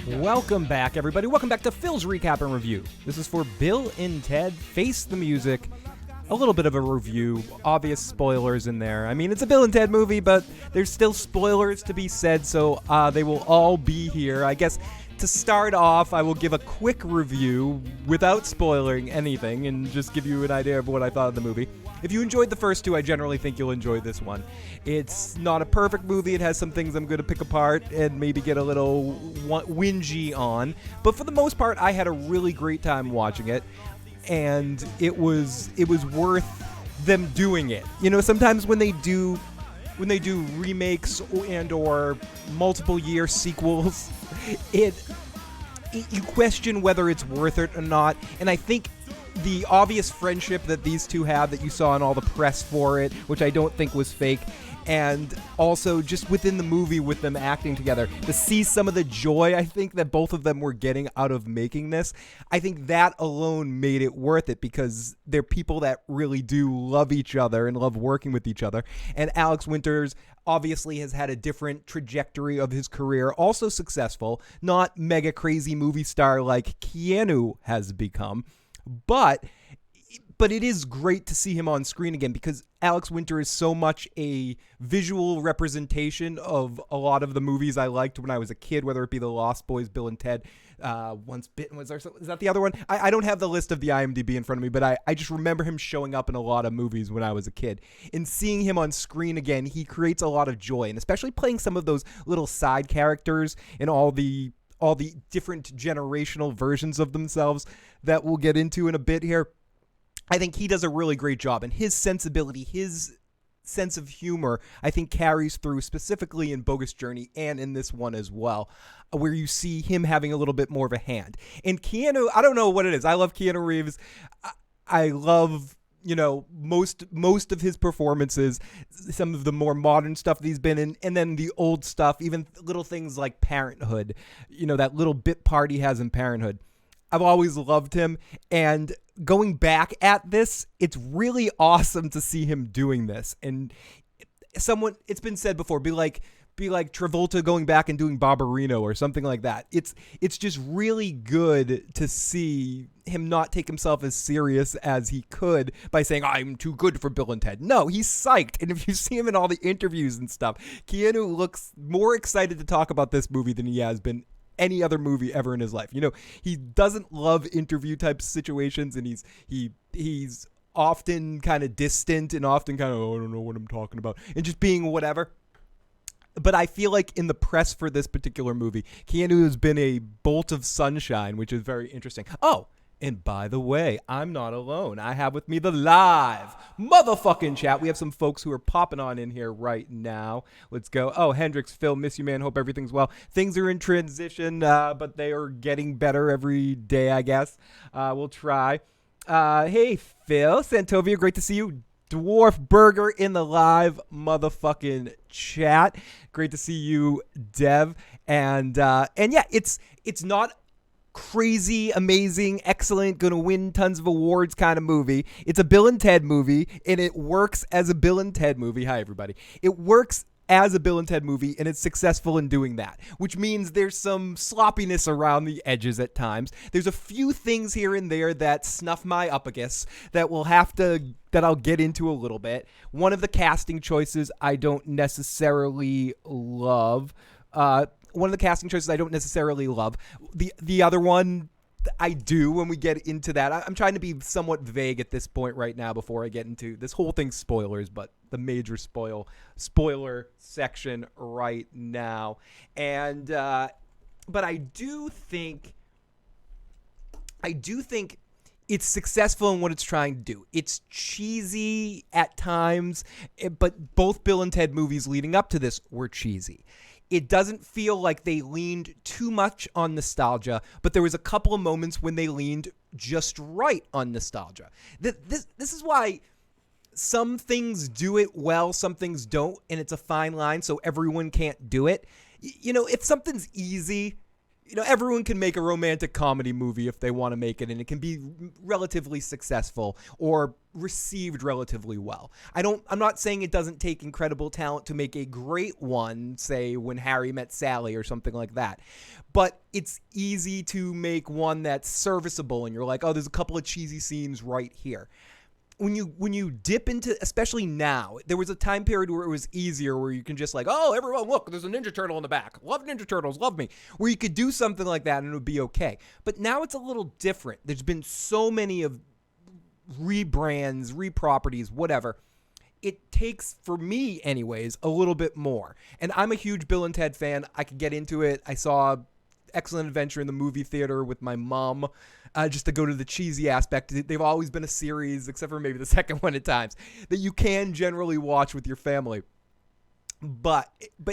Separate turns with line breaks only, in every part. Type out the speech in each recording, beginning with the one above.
Welcome back, everybody. Welcome back to Phil's Recap and Review. This is for Bill and Ted Face the Music. A little bit of a review, obvious spoilers in there. I mean, it's a Bill and Ted movie, but there's still spoilers to be said, so they will all be here. I guess to start off, I will give a quick review without spoiling anything and just give you an idea of what I thought of the movie. If you enjoyed the first two, I generally think you'll enjoy this one. It's not a perfect movie. It has some things I'm going to pick apart and maybe get a little whingy on. But for the most part, I had a really great time watching it. And it was worth them doing it. You know, sometimes when they do remakes and or multiple year sequels, you question whether it's worth it or not. And I think the obvious friendship that these two have that you saw in all the press for it, which I don't think was fake, and also just within the movie with them acting together, to see some of the joy I think that both of them were getting out of making this, I think that alone made it worth it because they're people that really do love each other and love working with each other. And Alex Winters obviously has had a different trajectory of his career, also successful, not mega crazy movie star like Keanu has become. But it is great to see him on screen again because Alex Winter is so much a visual representation of a lot of the movies I liked when I was a kid, whether it be The Lost Boys, Bill and Ted, Once Bitten. Is that the other one? I don't have the list of the IMDb in front of me, but I just remember him showing up in a lot of movies when I was a kid. And seeing him on screen again, he creates a lot of joy, and especially playing some of those little side characters in all the different generational versions of themselves that we'll get into in a bit here. I think he does a really great job, and his sensibility, his sense of humor, I think carries through specifically in Bogus Journey and in this one as well, where you see him having a little bit more of a hand. And Keanu, I don't know what it is. I love Keanu Reeves. I love, you know, most of his performances, some of the more modern stuff that he's been in, and then the old stuff, even little things like Parenthood, you know, that little bit part he has in Parenthood. I've always loved him, and going back at this, it's really awesome to see him doing this. And it's been said before, be like Travolta going back and doing Barbarino or something like that. It's just really good to see him not take himself as serious as he could by saying, I'm too good for Bill and Ted. No, he's psyched. And if you see him in all the interviews and stuff, Keanu looks more excited to talk about this movie than he has been any other movie ever in his life. You know, he doesn't love interview type situations, and he's often kind of distant and often kind of, I don't know what I'm talking about, and just being whatever. But I feel like in the press for this particular movie, Keanu has been a bolt of sunshine, which is very interesting. Oh, and by the way, I'm not alone. I have with me the live motherfucking chat. We have some folks who are popping on in here right now. Let's go. Oh, Hendrix, Phil, miss you, man. Hope everything's well. Things are in transition, but they are getting better every day, I guess. We'll try. Hey, Phil, Santovia, great to see you. Dwarf Burger in the live motherfucking chat. Great to see you, Dev. And yeah, it's not crazy, amazing, excellent, gonna win tons of awards kind of movie. It's a Bill and Ted movie, and it works as a Bill and Ted movie. Hi, everybody. It works as a Bill and Ted movie, and it's successful in doing that, which means there's some sloppiness around the edges at times. There's a few things here and there that snuff my uppagus that I'll get into a little bit. One of the casting choices I don't necessarily love. The other one I do when we get into that. I'm trying to be somewhat vague at this point right now before I get into this whole thing's spoilers, but the major spoiler section right now. And but I do think it's successful in what it's trying to do. It's cheesy at times, but both Bill and Ted movies leading up to this were cheesy. It doesn't feel like they leaned too much on nostalgia, but there was a couple of moments when they leaned just right on nostalgia. This is why some things do it well, some things don't, and it's a fine line, so everyone can't do it. You know, if something's easy, everyone can make a romantic comedy movie if they want to make it, and it can be relatively successful or received relatively well. I'm not saying it doesn't take incredible talent to make a great one, say When Harry Met Sally or something like that. But it's easy to make one that's serviceable, and you're like, oh, there's a couple of cheesy scenes right here. When you dip into, especially now, there was a time period where it was easier, where you can just like, oh, everyone, look, there's a Ninja Turtle in the back. Love Ninja Turtles, love me. Where you could do something like that and it would be okay. But now it's a little different. There's been so many of rebrands, reproperties, whatever. It takes, for me anyways, a little bit more. And I'm a huge Bill and Ted fan. I could get into it. I saw Excellent Adventure in the movie theater with my mom, just to go to the cheesy aspect. They've always been a series, except for maybe the second one at times, that you can generally watch with your family, but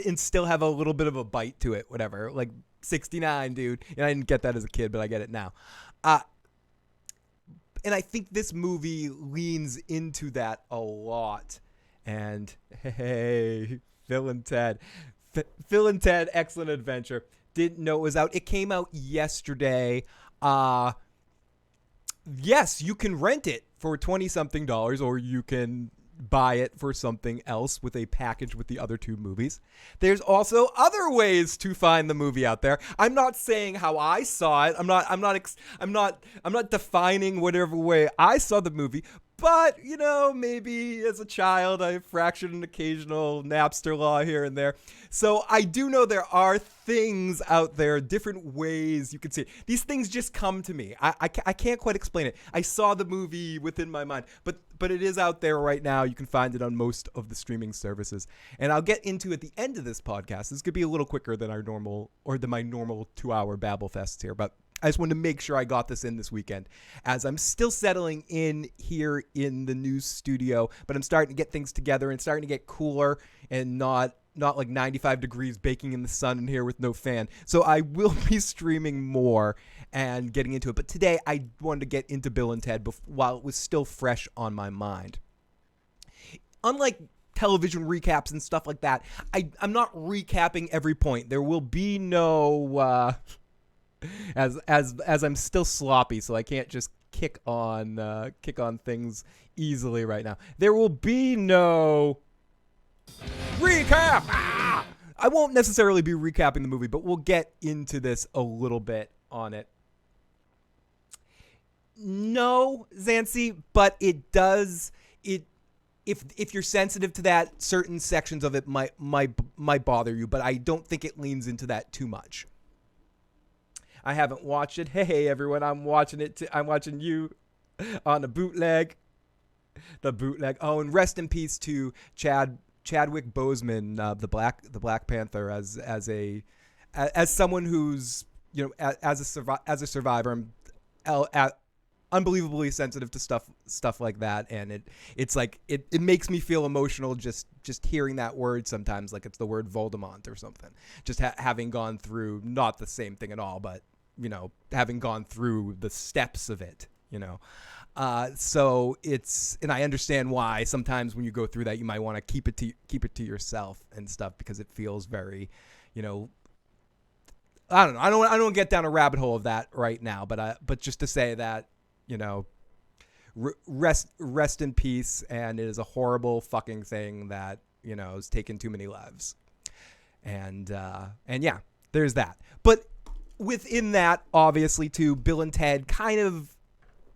and still have a little bit of a bite to it, whatever. Like 69, dude. And I didn't get that as a kid, but I get it now. And I think this movie leans into that a lot. And hey, Phil and Ted, Excellent Adventure. Didn't know it was out. It came out yesterday. Yes, you can rent it for $20-something, or you can buy it for something else with a package with the other two movies. There's also other ways to find the movie out there. I'm not saying how I saw it. I'm not defining whatever way I saw the movie. But, maybe as a child, I fractured an occasional Napster law here and there. So I do know there are things out there, different ways you can see it. These things just come to me. I can't quite explain it. I saw the movie within my mind, but it is out there right now. You can find it on most of the streaming services. And I'll get into at the end of this podcast. This could be a little quicker than my normal 2-hour Babble Fest here, but I just wanted to make sure I got this in this weekend, as I'm still settling in here in the new studio, but I'm starting to get things together and starting to get cooler and not like 95 degrees baking in the sun in here with no fan. So I will be streaming more and getting into it. But today I wanted to get into Bill and Ted while it was still fresh on my mind. Unlike television recaps and stuff like that, I'm not recapping every point. There will be no... As I'm still sloppy, so I can't just kick on things easily right now. There will be no recap. I won't necessarily be recapping the movie, but we'll get into this a little bit on it. No, Zancy, but it does it. If you're sensitive to that, certain sections of it might bother you, but I don't think it leans into that too much. I haven't watched it. Hey, everyone, I'm watching it. I'm watching you on the bootleg. Oh, and rest in peace to Chadwick Boseman, the Black Panther, as someone who's as a survivor. I'm unbelievably sensitive to stuff like that, and it's like it makes me feel emotional just hearing that word sometimes, like it's the word Voldemort or something. Just having gone through, not the same thing at all, but having gone through the steps of it, so it's, and I understand why sometimes when you go through that, you might want to keep it to yourself and stuff, because it feels very, I don't know. I don't get down a rabbit hole of that right now, but just to say that, rest in peace, and it is a horrible fucking thing that has taken too many lives, and yeah, there's that. But within that, obviously, too, Bill and Ted kind of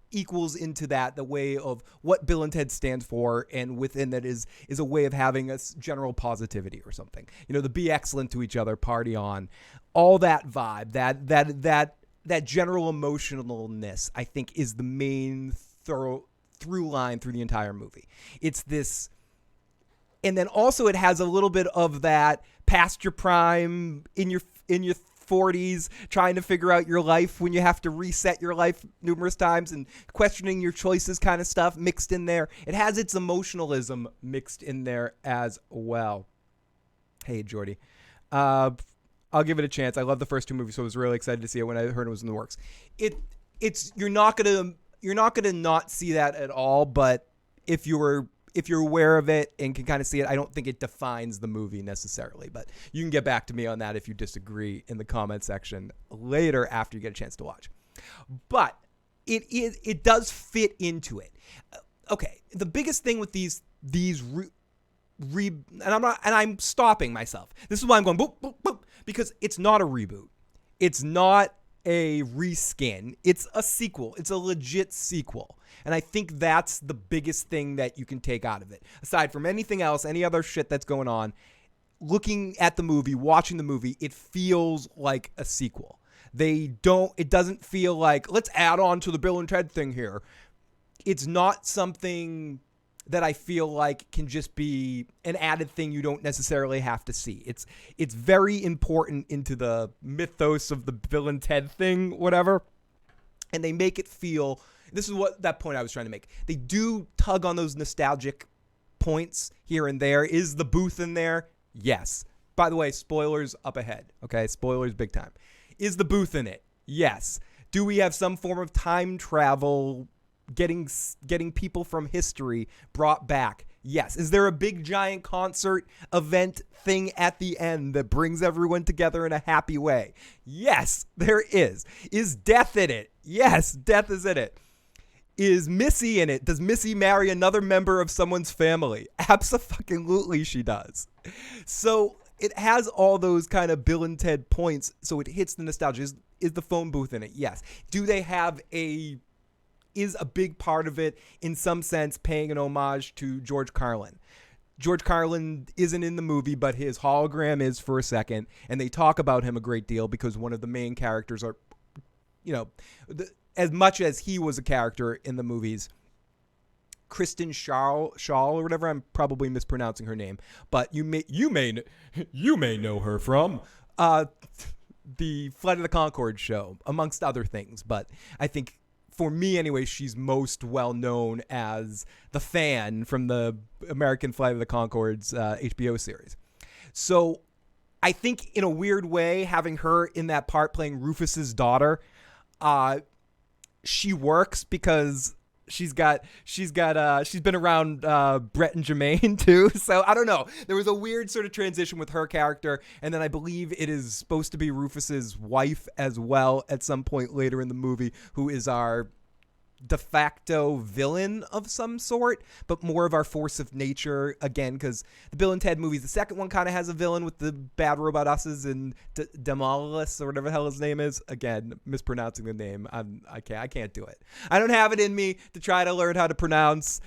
equals into that, the way of what Bill and Ted stands for, and within that is a way of having a general positivity or something. The be excellent to each other, party on, all that vibe, that general emotionalness, I think, is the main through line through the entire movie. It's this, and then also it has a little bit of that past your prime, in your 40s, trying to figure out your life when you have to reset your life numerous times and questioning your choices kind of stuff mixed in there. It has its emotionalism mixed in there as well. Hey, Jordy. I'll give it a chance. I love the first two movies, so I was really excited to see it when I heard it was in the works. It's you're not gonna not see that at all, but if you're if you're aware of it and can kind of see it, I don't think it defines the movie necessarily. But you can get back to me on that if you disagree in the comment section later after you get a chance to watch. But it does fit into it. Okay, the biggest thing with these and I'm stopping myself. This is why I'm going boop, boop, boop, because it's not a reboot. It's not a reskin. It's a sequel. It's a legit sequel. And I think that's the biggest thing that you can take out of it. Aside from anything else, any other shit that's going on, looking at the movie, watching the movie, it feels like a sequel. It doesn't feel like, let's add on to the Bill and Ted thing here. It's not something that I feel like can just be an added thing you don't necessarily have to see. It's very important into the mythos of the Bill and Ted thing, whatever. And they make it feel, this is what that point I was trying to make. They do tug on those nostalgic points here and there. Is the booth in there? Yes. By the way, spoilers up ahead. Okay, spoilers big time. Is the booth in it? Yes. Do we have some form of time travel getting people from history brought back? Yes. Is there a big giant concert event thing at the end that brings everyone together in a happy way? Yes, there is. Is death in it? Yes, death is in it. Is Missy in it? Does Missy marry another member of someone's family? Absolutely she does. So it has all those kind of Bill and Ted points, so it hits the nostalgia. Is the phone booth in it? Yes. Do they have is a big part of it, in some sense, paying an homage to George Carlin. George Carlin isn't in the movie, but his hologram is for a second, and they talk about him a great deal because one of the main characters are, as much as he was a character in the movies, Kristen Schaal or whatever, I'm probably mispronouncing her name, but you may know her from the Flight of the Conchords show, amongst other things, but I think, for me anyway, she's most well known as the fan from the American Flight of the Conchords HBO series. So I think in a weird way, having her in that part playing Rufus's daughter, she works because she's been around Brett and Jermaine too. So I don't know. There was a weird sort of transition with her character. And then I believe it is supposed to be Rufus's wife as well at some point later in the movie, who is our de facto villain of some sort, but more of our force of nature again, because the Bill and Ted movies, the second one kind of has a villain with the bad robot us's and Demolus or whatever the hell his name is. Again, mispronouncing the name. I can't do it. I don't have it in me to try to learn how to pronounce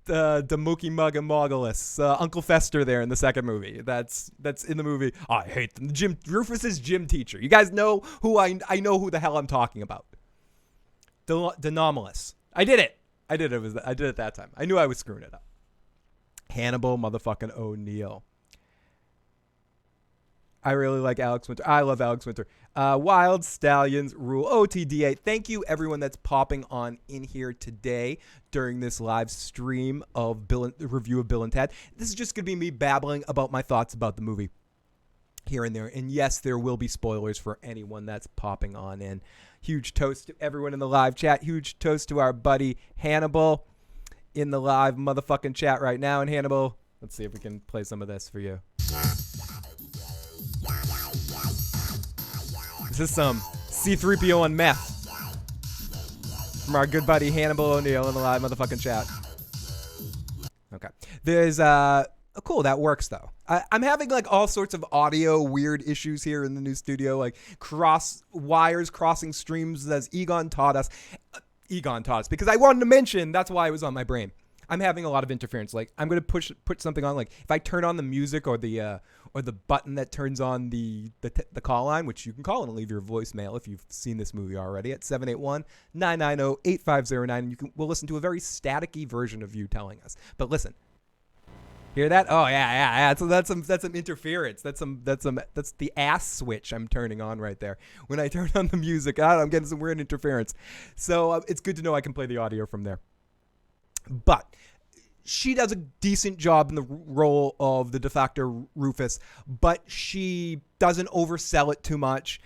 the Mookie Mug and Mogulus, Uncle Fester there in the second movie. That's in the movie. Oh, I hate them. Rufus's gym teacher. You guys know who I know who the hell I'm talking about. Denomulus. I did it. I did it that time. I knew I was screwing it up. Hannibal motherfucking O'Neill. I really like Alex Winter. I love Alex Winter. Wild Stallions rule. OTDA. Thank you, everyone that's popping on in here today during this live stream of the review of Bill and Ted. This is just going to be me babbling about my thoughts about the movie here and there. And yes, there will be spoilers for anyone that's popping on in. Huge toast to everyone in the live chat. Huge toast to our buddy Hannibal in the live motherfucking chat right now. And Hannibal, let's see if we can play some of this for you. This is some C-3PO on meth from our good buddy Hannibal O'Neill in the live motherfucking chat. Okay. There's cool, that works though. I'm having like all sorts of audio weird issues here in the new studio, like wires crossing streams as Egon taught us because I wanted to mention, that's why it was on my brain. I'm having a lot of interference. Like I'm going to put something on, like if I turn on the music or the button that turns on the call line, which you can call and leave your voicemail if you've seen this movie already at 781-990-8509, and we'll listen to a very staticky version of you telling us. But listen. Hear that? Oh yeah. So that's some interference. That's the ass switch I'm turning on right there. When I turn on the music, I'm getting some weird interference. So it's good to know I can play the audio from there. But she does a decent job in the role of the defector Rufus, but she doesn't oversell it too much.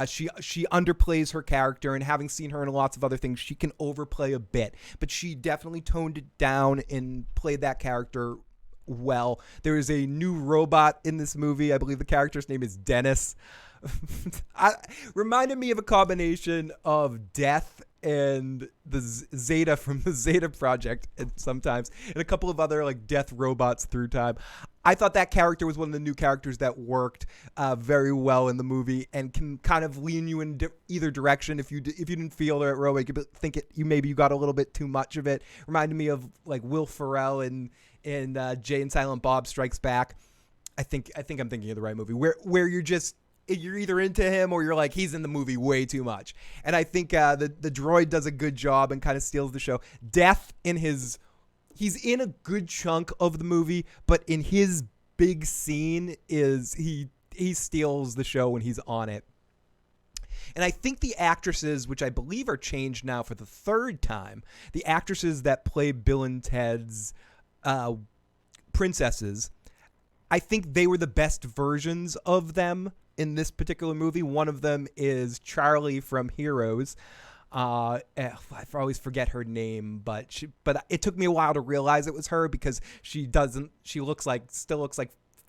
She underplays her character, and having seen her in lots of other things, she can overplay a bit. But she definitely toned it down and played that character well. There is a new robot in this movie. I believe the character's name is Dennis. Reminded me of a combination of Death and the Zeta from the Zeta Project, and sometimes, and a couple of other like death robots through time. I thought that character was one of the new characters that worked very well in the movie and can kind of lean you in either direction. If you didn't feel the robot, you could think you got a little bit too much of it. Reminded me of like Will Ferrell in Jay and Silent Bob Strikes Back. I think I'm thinking of the right movie where you're either into him or you're like, he's in the movie way too much. And I think the droid does a good job and kind of steals the show. Death he's in a good chunk of the movie, but in his big scene he steals the show when he's on it. And I think the actresses, which I believe are changed now for the third time, the actresses that play Bill and Ted's princesses, I think they were the best versions of them in this particular movie. One of them is Charlie from Heroes. I always forget her name, but it took me a while to realize it was her because she still looks like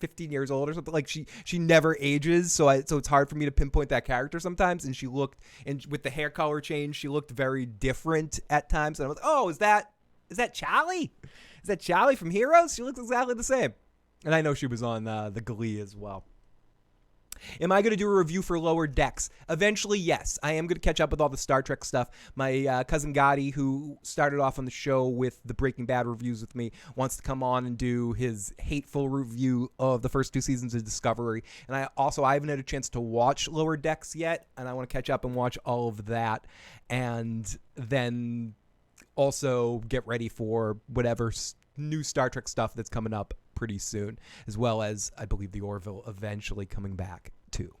15 years old or something. Like she never ages, so it's hard for me to pinpoint that character sometimes. And with the hair color change, she looked very different at times. And I was like, oh, is that Charlie? Is that Charlie from Heroes? She looks exactly the same. And I know she was on the Glee as well. Am I going to do a review for Lower Decks? Eventually, yes. I am going to catch up with all the Star Trek stuff. My cousin Cudi, who started off on the show with the Breaking Bad reviews with me, wants to come on and do his hateful review of the first 2 seasons of Discovery. And I haven't had a chance to watch Lower Decks yet, and I want to catch up and watch all of that. And then also get ready for whatever new Star Trek stuff that's coming up pretty soon, as well as I believe the Orville eventually coming back too,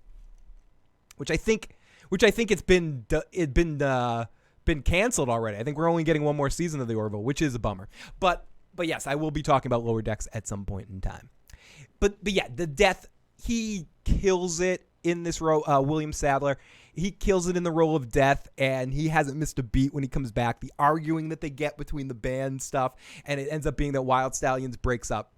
which I think it's been canceled already. I think we're only getting one more season of the Orville, which is a bummer. But yes, I will be talking about Lower Decks at some point in time. But yeah, the death, he kills it in this role. William Sadler, he kills it in the role of Death, and he hasn't missed a beat when he comes back. The arguing that they get between the band stuff, and it ends up being that Wild Stallions breaks up.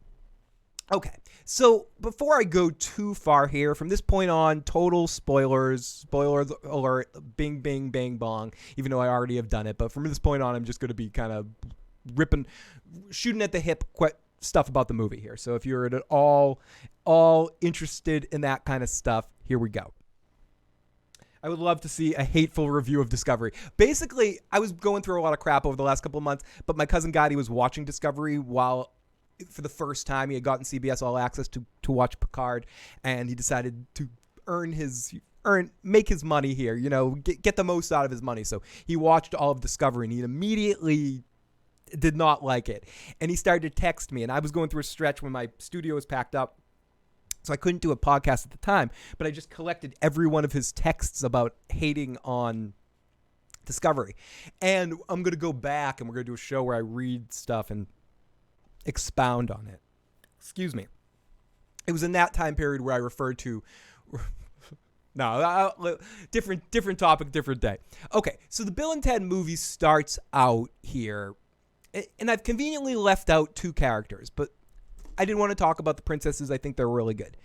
Okay, so before I go too far here, from this point on, total spoilers alert, bing, bing, bang, bong, even though I already have done it. But from this point on, I'm just going to be kind of shooting at the hip stuff about the movie here. So if you're at all interested in that kind of stuff, here we go. I would love to see a hateful review of Discovery. Basically, I was going through a lot of crap over the last couple of months, but my cousin Cudi was watching Discovery for the first time. He had gotten CBS All Access to watch Picard, and he decided to make his money here, get the most out of his money. So he watched all of Discovery, and he immediately did not like it. And he started to text me, and I was going through a stretch when my studio was packed up, so I couldn't do a podcast at the time, but I just collected every one of his texts about hating on Discovery. And I'm going to go back, and we're going to do a show where I read stuff and expound on it. Excuse me. It was in that time period where I referred to different topic, different day. Okay, so the Bill and Ted movie starts out here, and I've conveniently left out 2 characters, but I didn't want to talk about the princesses. I think they're really good.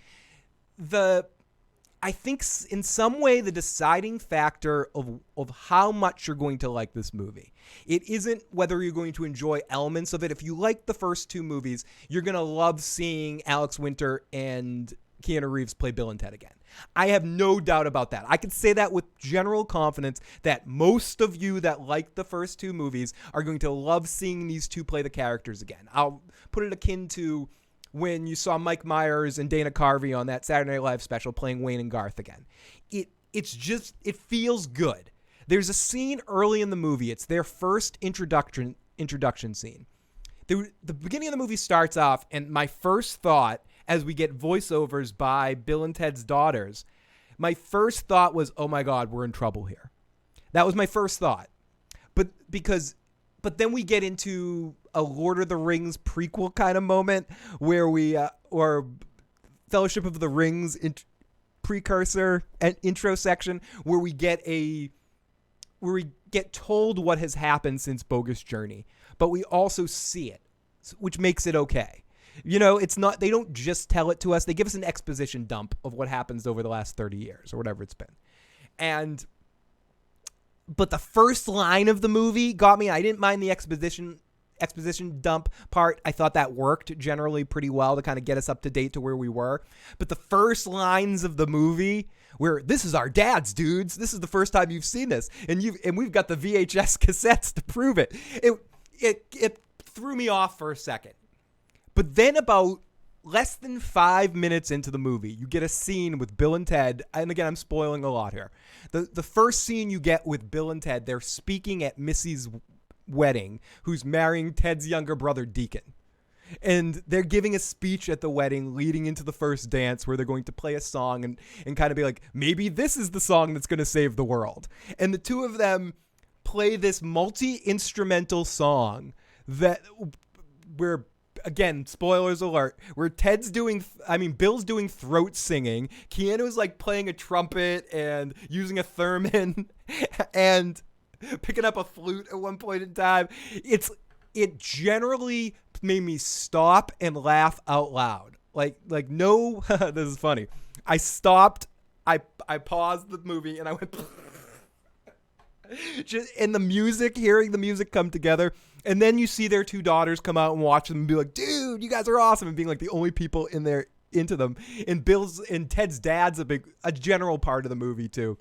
I think in some way the deciding factor of how much you're going to like this movie, it isn't whether you're going to enjoy elements of it. If you like the first 2 movies, you're going to love seeing Alex Winter and Keanu Reeves play Bill and Ted again. I have no doubt about that. I can say that with general confidence that most of you that like the first 2 movies are going to love seeing these 2 play the characters again. I'll put it akin to when you saw Mike Myers and Dana Carvey on that Saturday Night Live special playing Wayne and Garth again. It feels good. There's a scene early in the movie. It's their first introduction scene. The beginning of the movie starts off, and my first thought, as we get voiceovers by Bill and Ted's daughters, my first thought was, oh my God, we're in trouble here. That was my first thought. But because but then we get into a Lord of the Rings prequel kind of moment where or Fellowship of the Rings precursor and intro section where we get told what has happened since Bogus Journey, but we also see it, which makes it okay. It's not, they don't just tell it to us. They give us an exposition dump of what happens over the last 30 years or whatever it's been. But the first line of the movie got me. I didn't mind the exposition dump part. I thought that worked generally pretty well to kind of get us up to date to where we were. But the first lines of the movie where this is our dad's, dudes. This is the first time you've seen this. And we've got the VHS cassettes to prove it. It threw me off for a second. But then about less than 5 minutes into the movie, you get a scene with Bill and Ted. And again, I'm spoiling a lot here. The first scene you get with Bill and Ted, they're speaking at Missy's wedding, who's marrying Ted's younger brother, Deacon. And they're giving a speech at the wedding leading into the first dance where they're going to play a song and kind of be like, maybe this is the song that's going to save the world. And the two of them play this multi-instrumental song where, again, spoilers alert, where Bill's doing throat singing. Keanu's like playing a trumpet and using a theremin and picking up a flute at one point in time. It generally made me stop and laugh out loud. Like no, this is funny. I stopped, I paused the movie and I went just in the music, hearing the music come together. And then you see their two daughters come out and watch them and be like, dude, you guys are awesome. And being like the only people in there into them. And Ted's dad's a general part of the movie too.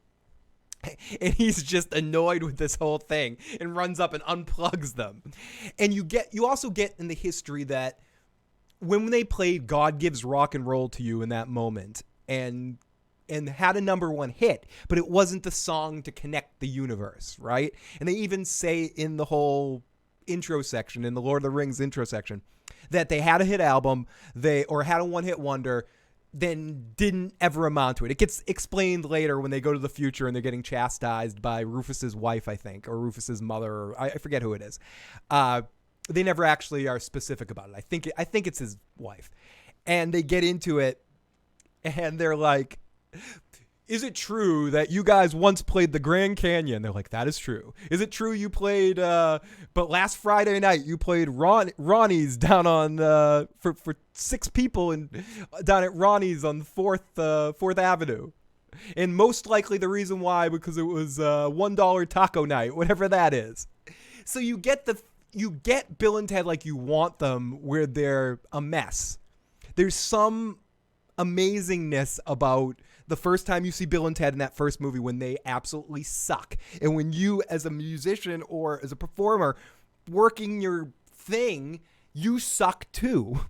And he's just annoyed with this whole thing and runs up and unplugs them. And you also get in the history that when they played God Gives Rock and Roll to You in that moment and had a #1 hit, but it wasn't the song to connect the universe, right? And they even say in the whole intro section, in the Lord of the Rings intro section, that they had a hit album, or had a one-hit wonder, then didn't ever amount to it. It gets explained later when they go to the future and they're getting chastised by Rufus's wife, I think, or Rufus's mother, or I forget who it is. They never actually are specific about it. I think it's his wife. And they get into it and they're like, is it true that you guys once played the Grand Canyon? They're like, that is true. Is it true you played, but last Friday night you played Ronnie's down on, for 6 people down at Ronnie's on 4th Avenue. And most likely the reason why, because it was $1 taco night, whatever that is. So you get Bill and Ted like you want them, where they're a mess. There's some amazingness about the first time you see Bill and Ted in that first movie when they absolutely suck. And when you, as a musician or as a performer, working your thing, you suck too.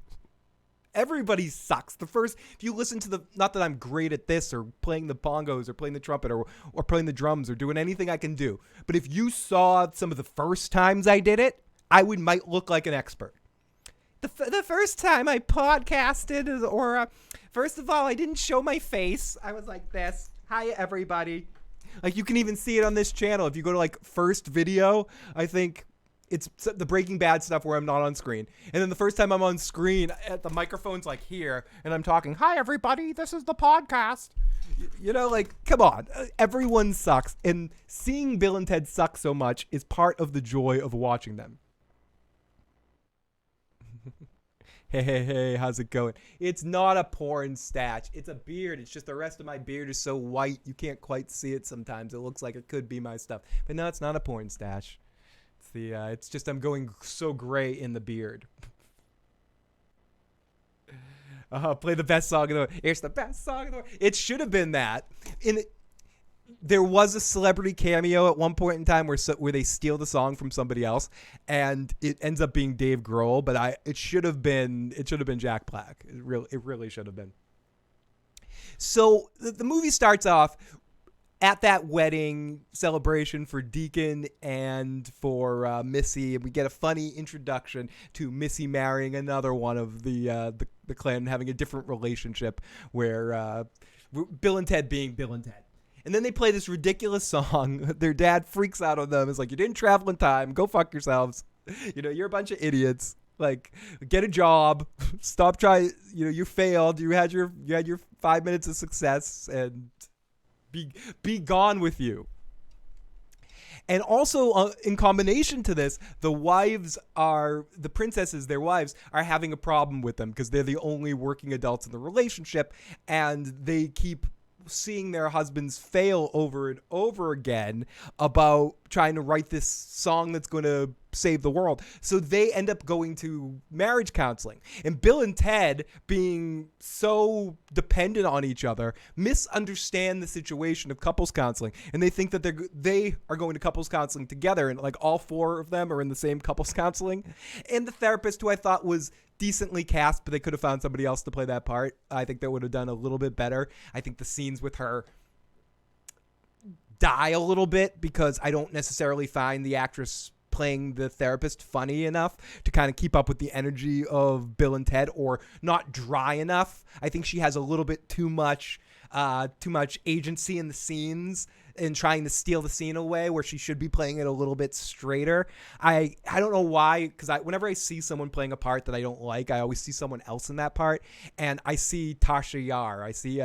Everybody sucks. If you listen to not that I'm great at this or playing the bongos or playing the trumpet or playing the drums or doing anything I can do. But if you saw some of the first times I did it, I might look like an expert. The first time I podcasted, first of all, I didn't show my face. I was like this. Hi, everybody. Like, you can even see it on this channel. If you go to, like, first video, I think it's the Breaking Bad stuff where I'm not on screen. And then the first time I'm on screen, the microphone's, like, here, and I'm talking, hi, everybody, this is the podcast. Like, come on. Everyone sucks. And seeing Bill and Ted suck so much is part of the joy of watching them. Hey, how's it going? It's not a porn stash. It's a beard. It's just the rest of my beard is so white you can't quite see it sometimes. It looks like it could be my stuff. But no, it's not a porn stash. It's just I'm going so gray in the beard. Play the best song in the world. It's the best song in the world. It should have been that. There was a celebrity cameo at one point in time where they steal the song from somebody else, and it ends up being Dave Grohl. But it should have been Jack Black. It really should have been. So the movie starts off at that wedding celebration for Deacon and for Missy, and we get a funny introduction to Missy marrying another one of the clan, having a different relationship where Bill and Ted being Bill and Ted. And then they play this ridiculous song. Their dad freaks out on them. It's like, you didn't travel in time. Go fuck yourselves. You're a bunch of idiots. Like, get a job. Stop trying. You failed. You had your 5 minutes of success, and be gone with you. And also, in combination to this, the princesses, their wives, are having a problem with them because they're the only working adults in the relationship, and they keep seeing their husbands fail over and over again about trying to write this song that's going to save the world. So they end up going to marriage counseling. And Bill and Ted, being so dependent on each other, misunderstand the situation of couples counseling. And they think that they are going to couples counseling together, and like all four of them are in the same couples counseling. And the therapist, who I thought was decently cast, but they could have found somebody else to play that part. I think that would have done a little bit better. I think the scenes with her die a little bit because I don't necessarily find the actress playing the therapist funny enough to kind of keep up with the energy of Bill and Ted, or not dry enough. I think she has a little bit too much agency in the scenes and trying to steal the scene away where she should be playing it a little bit straighter. I don't know why, because whenever I see someone playing a part that I don't like, I always see someone else in that part, and I see Tasha Yar. I see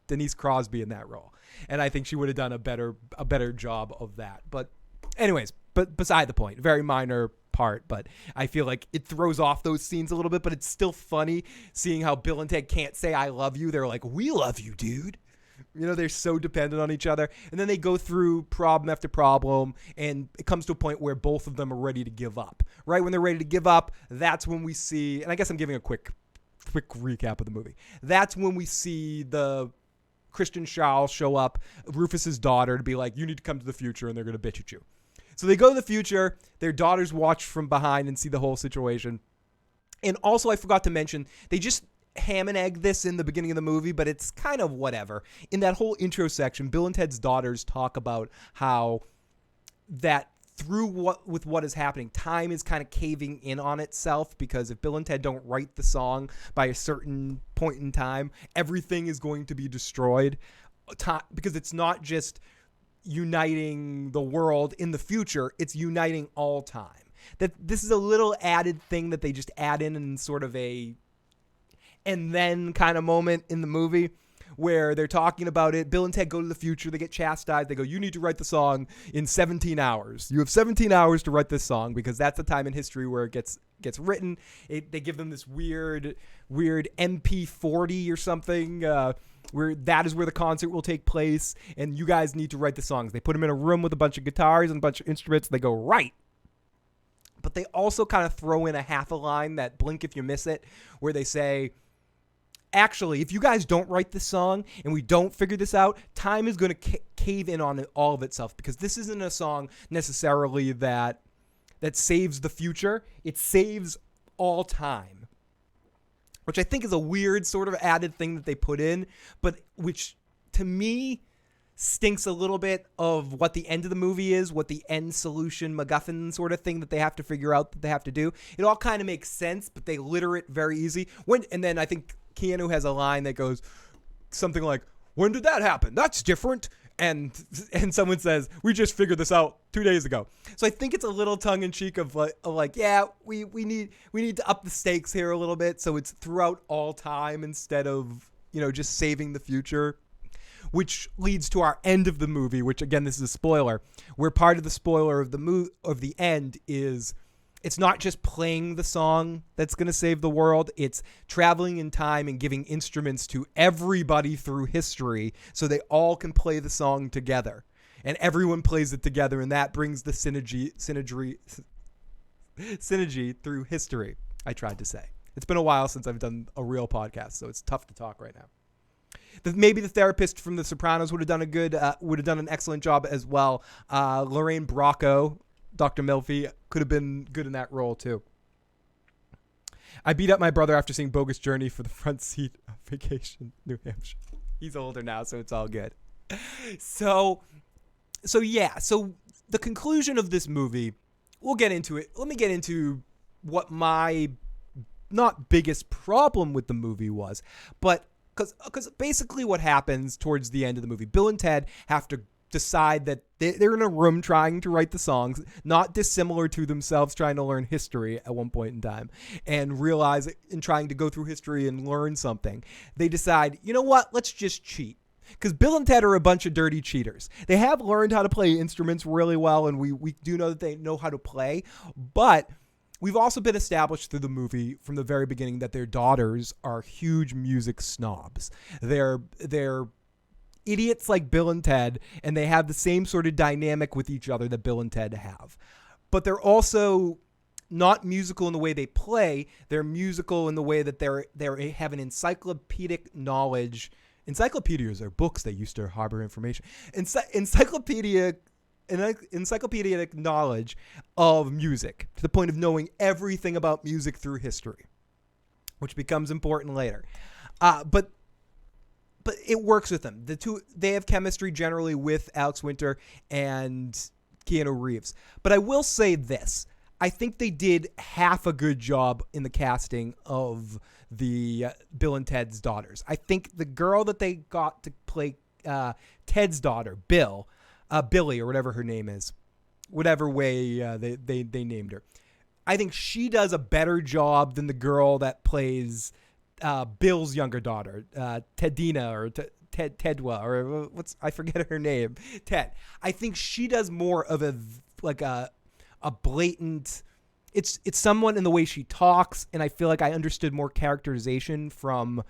Denise Crosby in that role, and I think she would have done a better job of that. But anyways, but beside the point, very minor part, but I feel like it throws off those scenes a little bit, but it's still funny seeing how Bill and Ted can't say I love you. They're like, we love you, dude. They're so dependent on each other. And then they go through problem after problem, and it comes to a point where both of them are ready to give up. Right when they're ready to give up, that's when we see, and I guess I'm giving a quick recap of the movie. That's when we see the Kristen Schaal show up, Rufus's daughter, to be like, you need to come to the future, and they're going to bitch at you. So they go to the future. Their daughters watch from behind and see the whole situation. And also, I forgot to mention, they just ham and egg this in the beginning of the movie, but it's kind of whatever. In that whole intro section, Bill and Ted's daughters talk about how that through what is happening, time is kind of caving in on itself, because if Bill and Ted don't write the song by a certain point in time, everything is going to be destroyed, because it's not just uniting the world in the future, it's uniting all time. That this is a little added thing that they just add in sort of a and then kind of moment in the movie where they're talking about it. Bill and Ted go to the future. They get chastised. They go, you need to write the song in 17 hours. You have 17 hours to write this song, because that's the time in history where it gets written. They give them this weird MP40 or something, where that is where the concert will take place, and you guys need to write the songs. They put them in a room with a bunch of guitars and a bunch of instruments. They go, right. But they also kind of throw in a half a line, that blink if you miss it, where they say, actually, if you guys don't write this song and we don't figure this out, time is going to cave in on all of itself, because this isn't a song necessarily that saves the future. It saves all time, which I think is a weird sort of added thing that they put in, but which to me stinks a little bit of what the end of the movie is, what the end solution MacGuffin sort of thing that they have to figure out that they have to do. It all kind of makes sense, but they litter it very easy. And then I think Keanu has a line that goes something like, when did that happen? That's different. And someone says, we just figured this out 2 days ago. So I think it's a little tongue in cheek of like, yeah, we need to up the stakes here a little bit, so it's throughout all time instead of, just saving the future. Which leads to our end of the movie, which again, this is a spoiler, where part of the spoiler of the end is it's not just playing the song that's going to save the world. It's traveling in time and giving instruments to everybody through history so they all can play the song together. And everyone plays it together, and that brings the synergy through history, I tried to say. It's been a while since I've done a real podcast, so it's tough to talk right now. Maybe the therapist from The Sopranos would have done an excellent job as well. Lorraine Bracco, Dr. Milfy, could have been good in that role too. I beat up my brother after seeing Bogus Journey for the front seat of Vacation, New Hampshire. He's older now, so it's all good. So the conclusion of this movie, we'll get into it. Let me get into what my not biggest problem with the movie was, but because basically what happens towards the end of the movie, Bill and Ted have to decide that they're in a room trying to write the songs, not dissimilar to themselves trying to learn history at one point in time, and realize in trying to go through history and learn something, they decide, you know what, let's just cheat. Because Bill and Ted are a bunch of dirty cheaters. They have learned how to play instruments really well, and we do know that they know how to play, but we've also been established through the movie from the very beginning that their daughters are huge music snobs. They're idiots like Bill and Ted, and they have the same sort of dynamic with each other that Bill and Ted have. But they're also not musical in the way they play. They're musical in the way that they have an encyclopedic knowledge. Encyclopedias are books that used to harbor information. Encyclopedic knowledge of music, to the point of knowing everything about music through history, which becomes important later. But it works with them. They have chemistry generally with Alex Winter and Keanu Reeves. But I will say this. I think they did half a good job in the casting of the Bill and Ted's daughters. I think the girl that they got to play Ted's daughter, Billy, or whatever her name is, whatever way they named her, I think she does a better job than the girl that plays Bill's younger daughter, Tedina, or Tedwa, or I forget her name, Ted. I think she does more of a blatant. It's someone in the way she talks, and I feel like I understood more characterization from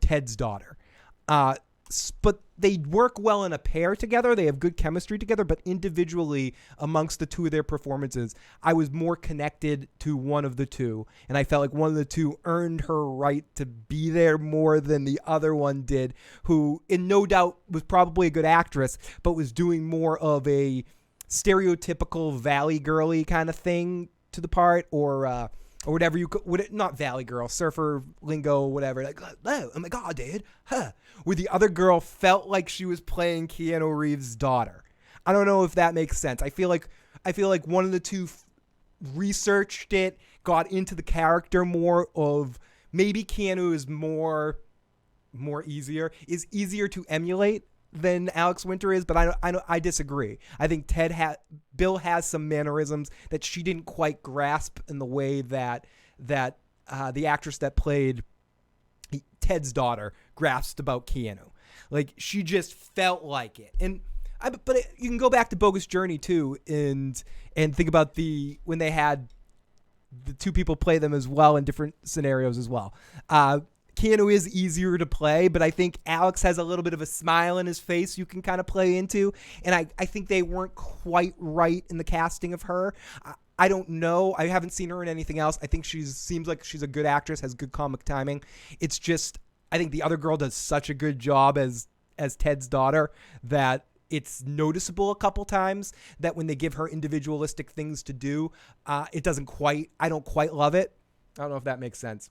Ted's daughter. But they work well in a pair together. They have good chemistry together, but individually amongst the two of their performances, I was more connected to one of the two. And I felt like one of the two earned her right to be there more than the other one did, who in no doubt was probably a good actress, but was doing more of a stereotypical Valley girly kind of thing to the part, or whatever you could, not Valley girl, surfer lingo, whatever. Like, oh my God, dude, huh? Where the other girl felt like she was playing Keanu Reeves' daughter. I don't know if that makes sense. I feel like one of the two researched it, got into the character more. Of maybe Keanu is easier to emulate than Alex Winter is, but I disagree. I think Bill has some mannerisms that she didn't quite grasp in the way that the actress that played Ted's daughter grasped about Keanu. Like, she just felt like it. But you can go back to Bogus Journey too, and think about when they had the two people play them as well in different scenarios as well. Keanu is easier to play, but I think Alex has a little bit of a smile in his face you can kind of play into. And I think they weren't quite right in the casting of her. I don't know. I haven't seen her in anything else. I think seems like she's a good actress, has good comic timing. It's just, I think the other girl does such a good job as Ted's daughter that it's noticeable a couple times that when they give her individualistic things to do, I don't quite love it. I don't know if that makes sense.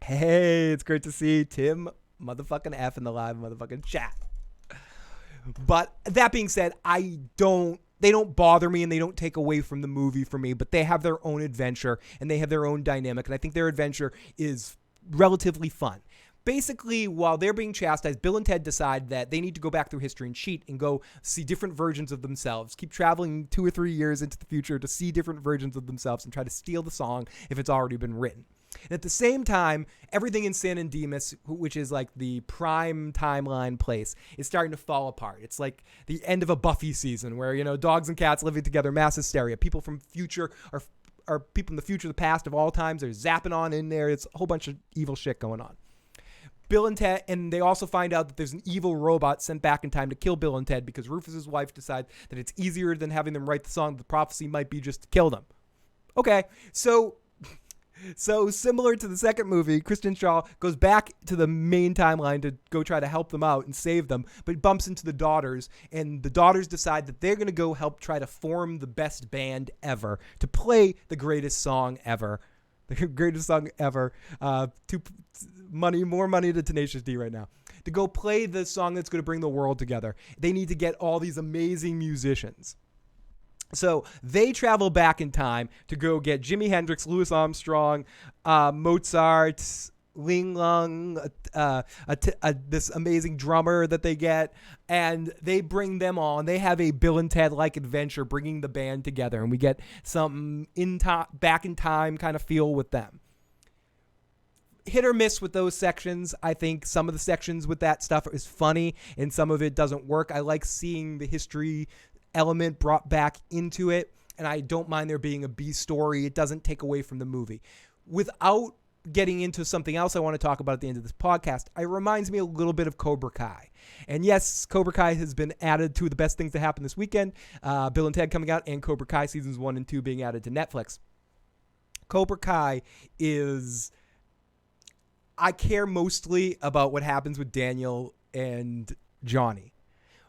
Hey, it's great to see Tim motherfucking F in the live motherfucking chat. But that being said, they don't bother me and they don't take away from the movie for me, but they have their own adventure and they have their own dynamic. And I think their adventure is relatively fun. Basically, while they're being chastised, Bill and Ted decide that they need to go back through history and cheat and go see different versions of themselves, keep traveling 2 or 3 years into the future to see different versions of themselves and try to steal the song if it's already been written. And at the same time, everything in San Dimas, which is like the prime timeline place, is starting to fall apart. It's like the end of a Buffy season where, dogs and cats living together, mass hysteria. People from future are people in the future, the past of all times. They're zapping on in there. It's a whole bunch of evil shit going on. Bill and Ted, and they also find out that there's an evil robot sent back in time to kill Bill and Ted because Rufus's wife decides that it's easier than having them write the song. The prophecy might be just to kill them. Okay, so similar to the second movie, Kristen Schaal goes back to the main timeline to go try to help them out and save them, but bumps into the daughters, and the daughters decide that they're going to go help try to form the best band ever to play the greatest song ever. The greatest song ever. More money to Tenacious D right now. To go play the song that's going to bring the world together. They need to get all these amazing musicians. So they travel back in time to go get Jimi Hendrix, Louis Armstrong, Mozart, Ling Lung, this amazing drummer that they get, and they bring them on. They have a Bill and Ted like adventure, bringing the band together, and we get some back in time kind of feel with them. Hit or miss with those sections. I think some of the sections with that stuff is funny, and some of it doesn't work. I like seeing the history element brought back into it, and I don't mind there being a B story. It doesn't take away from the movie. Without getting into something else I want to talk about at the end of this podcast, it reminds me a little bit of Cobra Kai. And yes, Cobra Kai has been added to the best things that happened this weekend. Bill and Ted coming out, and Cobra Kai seasons 1 and 2 being added to Netflix. Cobra Kai is... I care mostly about what happens with Daniel and Johnny.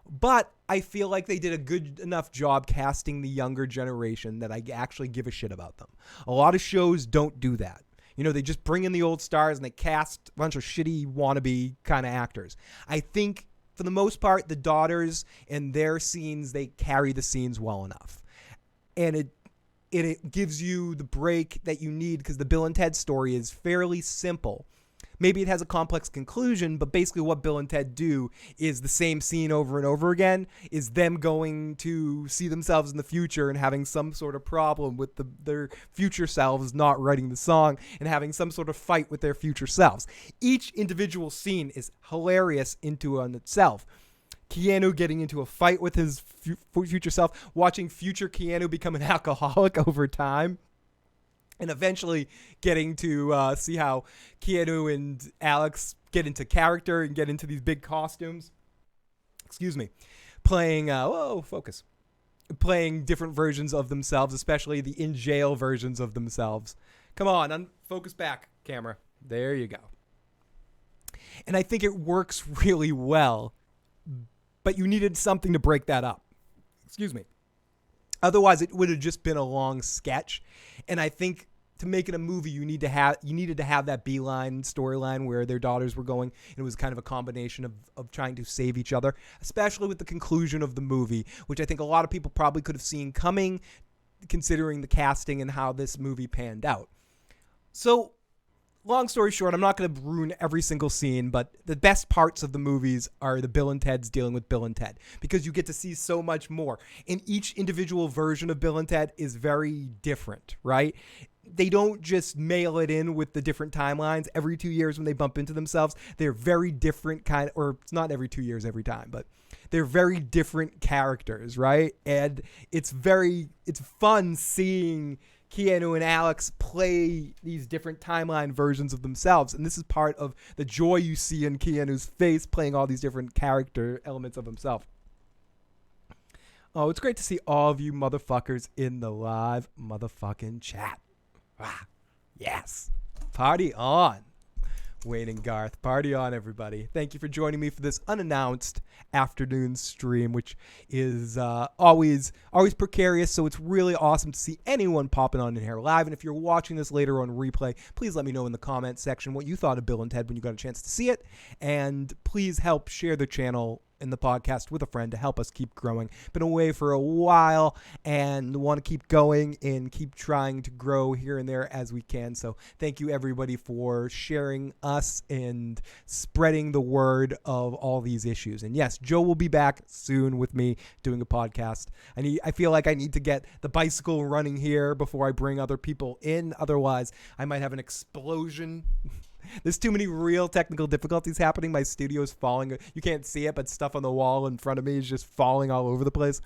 But I feel like they did a good enough job casting the younger generation that I actually give a shit about them. A lot of shows don't do that. You know, they just bring in the old stars and they cast a bunch of shitty wannabe kind of actors. I think, for the most part, the daughters and their scenes, they carry the scenes well enough. And it gives you the break that you need, because the Bill and Ted story is fairly simple. Maybe it has a complex conclusion, but basically what Bill and Ted do is the same scene over and over again, is them going to see themselves in the future and having some sort of problem with their future selves not writing the song and having some sort of fight with their future selves. Each individual scene is hilarious into on itself. Keanu getting into a fight with his future self, watching future Keanu become an alcoholic over time, and eventually getting to see how Keanu and Alex get into character and get into these big costumes. Excuse me. Playing, playing different versions of themselves, especially the in-jail versions of themselves. Come on, focus back, camera. There you go. And I think it works really well, but you needed something to break that up. Excuse me. Otherwise, it would have just been a long sketch. And I think to make it a movie, you needed to have that beeline storyline where their daughters were going. And it was kind of a combination of trying to save each other, especially with the conclusion of the movie, which I think a lot of people probably could have seen coming, considering the casting and how this movie panned out. So, long story short, I'm not going to ruin every single scene, but the best parts of the movies are the Bill and Ted's dealing with Bill and Ted, because you get to see so much more. And each individual version of Bill and Ted is very different, right? They don't just mail it in with the different timelines every 2 years when they bump into themselves. They're very different or it's not every 2 years every time, but they're very different characters, right? And it's fun seeing Keanu and Alex play these different timeline versions of themselves. And this is part of the joy you see in Keanu's face playing all these different character elements of himself. Oh, it's great to see all of you motherfuckers in the live motherfucking chat. Ah, yes. Party on. Wayne and Garth, party on, everybody. Thank you for joining me for this unannounced afternoon stream, which is always precarious, so it's really awesome to see anyone popping on in here live. And if you're watching this later on replay, please let me know in the comments section what you thought of Bill and Ted when you got a chance to see it, and please help share the channel and the podcast with a friend to help us keep growing. Been away for a while and want to keep going and keep trying to grow here and there as we can. So thank you everybody for sharing us and spreading the word of all these issues. And yes, Joe will be back soon with me doing a podcast. I feel like I need to get the bicycle running here before I bring other people in. Otherwise, I might have an explosion. There's too many real technical difficulties happening. My studio is falling. You can't see it, but stuff on the wall in front of me is just falling all over the place.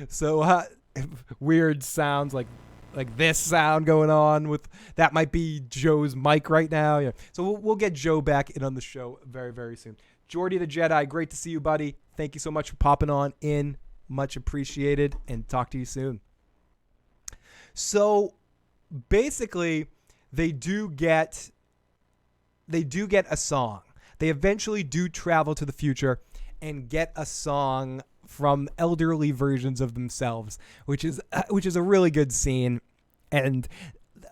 So weird sounds like this sound going on with that might be Joe's mic right now. Yeah. So we'll get Joe back in on the show very, very soon. Jordy the Jedi, great to see you, buddy. Thank you so much for popping on in. Much appreciated, and talk to you soon. So basically, they do get a song. They eventually do travel to the future and get a song from elderly versions of themselves, which is a really good scene. And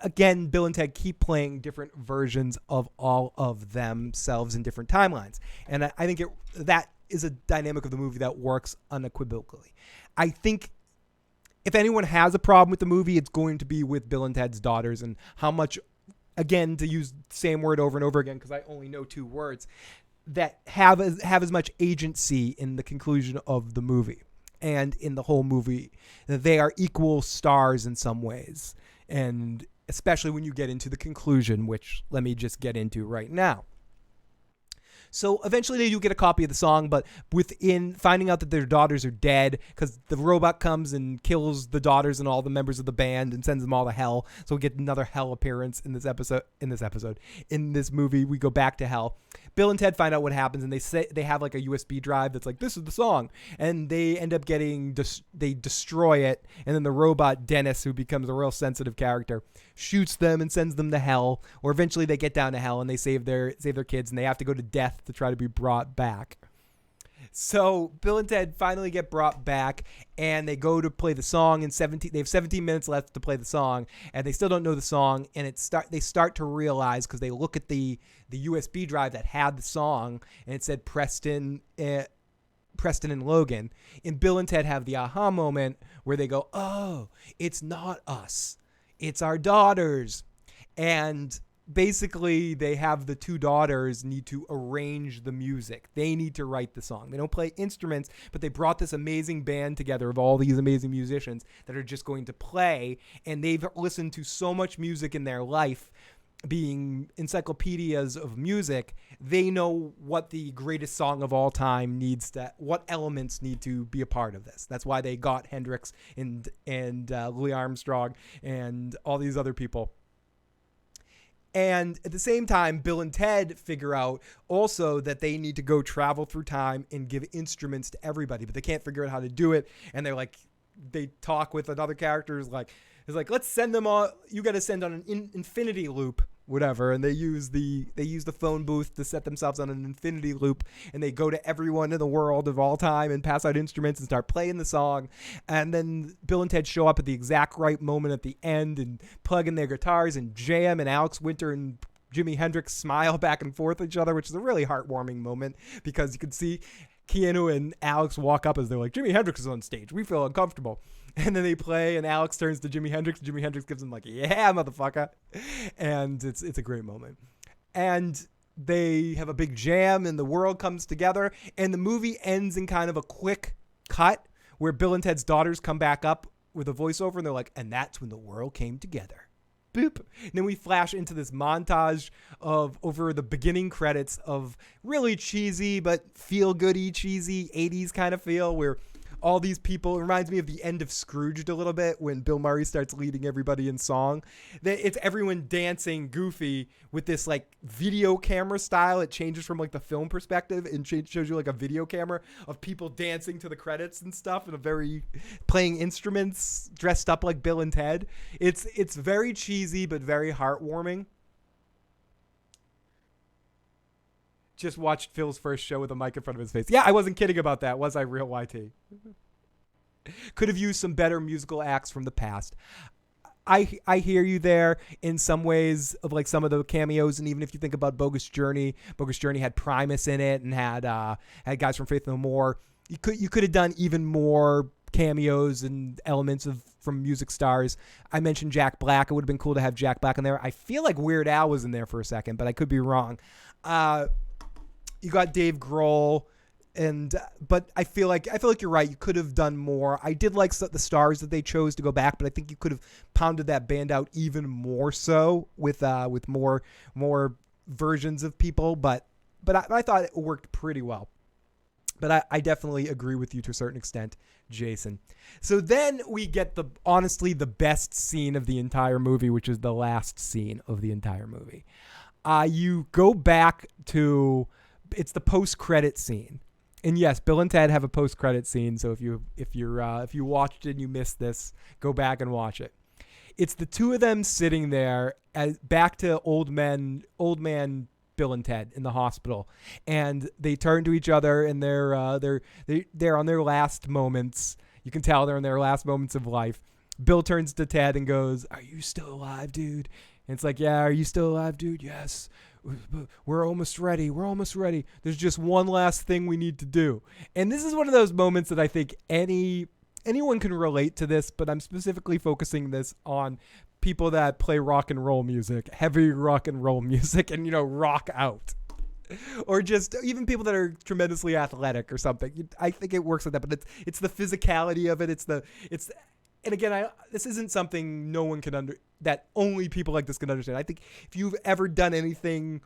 again, Bill and Ted keep playing different versions of all of themselves in different timelines. And I think that is a dynamic of the movie that works unequivocally. I think if anyone has a problem with the movie, it's going to be with Bill and Ted's daughters and how much again, to use the same word over and over again because I only know 2 words, that have as much agency in the conclusion of the movie and in the whole movie, that they are equal stars in some ways, and especially when you get into the conclusion, which let me just get into right now. So eventually they do get a copy of the song, but within finding out that their daughters are dead because the robot comes and kills the daughters and all the members of the band and sends them all to hell. So we get another hell appearance in this episode. In this movie, we go back to hell. Bill and Ted find out what happens, and they have like a USB drive that's like, this is the song, and they end up they destroy it, and then the robot Dennis, who becomes a real sensitive character, shoots them and sends them to hell. Or eventually they get down to hell and they save their kids, and they have to go to death to try to be brought back. So Bill and Ted finally get brought back, and they go to play the song. They have 17 minutes left to play the song, and they still don't know the song. And they start to realize, because they look at the USB drive that had the song, and it said Preston and Logan. And Bill and Ted have the aha moment where they go, "Oh, it's not us, it's our daughters." And basically, they have the 2 daughters need to arrange the music. They need to write the song. They don't play instruments, but they brought this amazing band together of all these amazing musicians that are just going to play. And they've listened to so much music in their life, being encyclopedias of music. They know what the greatest song of all time what elements need to be a part of this. That's why they got Hendrix and Louis Armstrong and all these other people. And at the same time, Bill and Ted figure out also that they need to go travel through time and give instruments to everybody, but they can't figure out how to do it. And they talk with another character it's like, let's send them all. You got to send on an infinity loop, whatever. And they use the phone booth to set themselves on an infinity loop, and they go to everyone in the world of all time and pass out instruments and start playing the song. And then Bill and Ted show up at the exact right moment at the end and plug in their guitars and jam, and Alex Winter and Jimi Hendrix smile back and forth at each other, which is a really heartwarming moment because you can see Keanu and Alex walk up as they're like, Jimi Hendrix is on stage. We feel uncomfortable. And then they play, and Alex turns to Jimi Hendrix. Jimi Hendrix gives him like, yeah, motherfucker. And it's a great moment. And they have a big jam, and the world comes together. And the movie ends in kind of a quick cut where Bill and Ted's daughters come back up with a voiceover, and they're like, and that's when the world came together. Boop. And then we flash into this montage of over the beginning credits of really cheesy but feel-goody, cheesy 80s kind of feel where all these people, it reminds me of the end of Scrooged a little bit when Bill Murray starts leading everybody in song. It's everyone dancing goofy with this like video camera style. It changes from like the film perspective and shows you like a video camera of people dancing to the credits and stuff and playing instruments dressed up like Bill and Ted. It's very cheesy but very heartwarming. Just watched Phil's first show with a mic in front of his face. Yeah, I wasn't kidding about that. Was I, real YT? Could have used some better musical acts from the past. I hear you there in some ways of like some of the cameos, and even if you think about Bogus Journey had Primus in it and had guys from Faith No More. You could have done even more cameos and elements from music stars. I mentioned Jack Black. It would have been cool to have Jack Black in there. I feel like Weird Al was in there for a second, but I could be wrong. You got Dave Grohl, but I feel like you're right. You could have done more. I did like the stars that they chose to go back, but I think you could have pounded that band out even more so with more versions of people. But I thought it worked pretty well. But I definitely agree with you to a certain extent, Jason. So then we get honestly the best scene of the entire movie, which is the last scene of the entire movie. You go back to. It's the post-credit scene. And yes, Bill and Ted have a post-credit scene, so if you watched it and you missed this, go back and watch it. It's the two of them sitting there back to old man Bill and Ted in the hospital, and they turn to each other and they're on their last moments. You can tell they're in their last moments of life. Bill turns to Ted and goes, "Are you still alive, dude?" And it's like, "Yeah, are you still alive, dude?" "Yes. We're almost ready. There's just one last thing we need to do." And this is one of those moments that I think anyone can relate to this, but I'm specifically focusing this on people that play rock and roll music, heavy rock and roll music, and, rock out. Or just even people that are tremendously athletic or something. I think it works like that, but it's the physicality of it. And again, this isn't something no one can that only people like this can understand. I think if you've ever done anything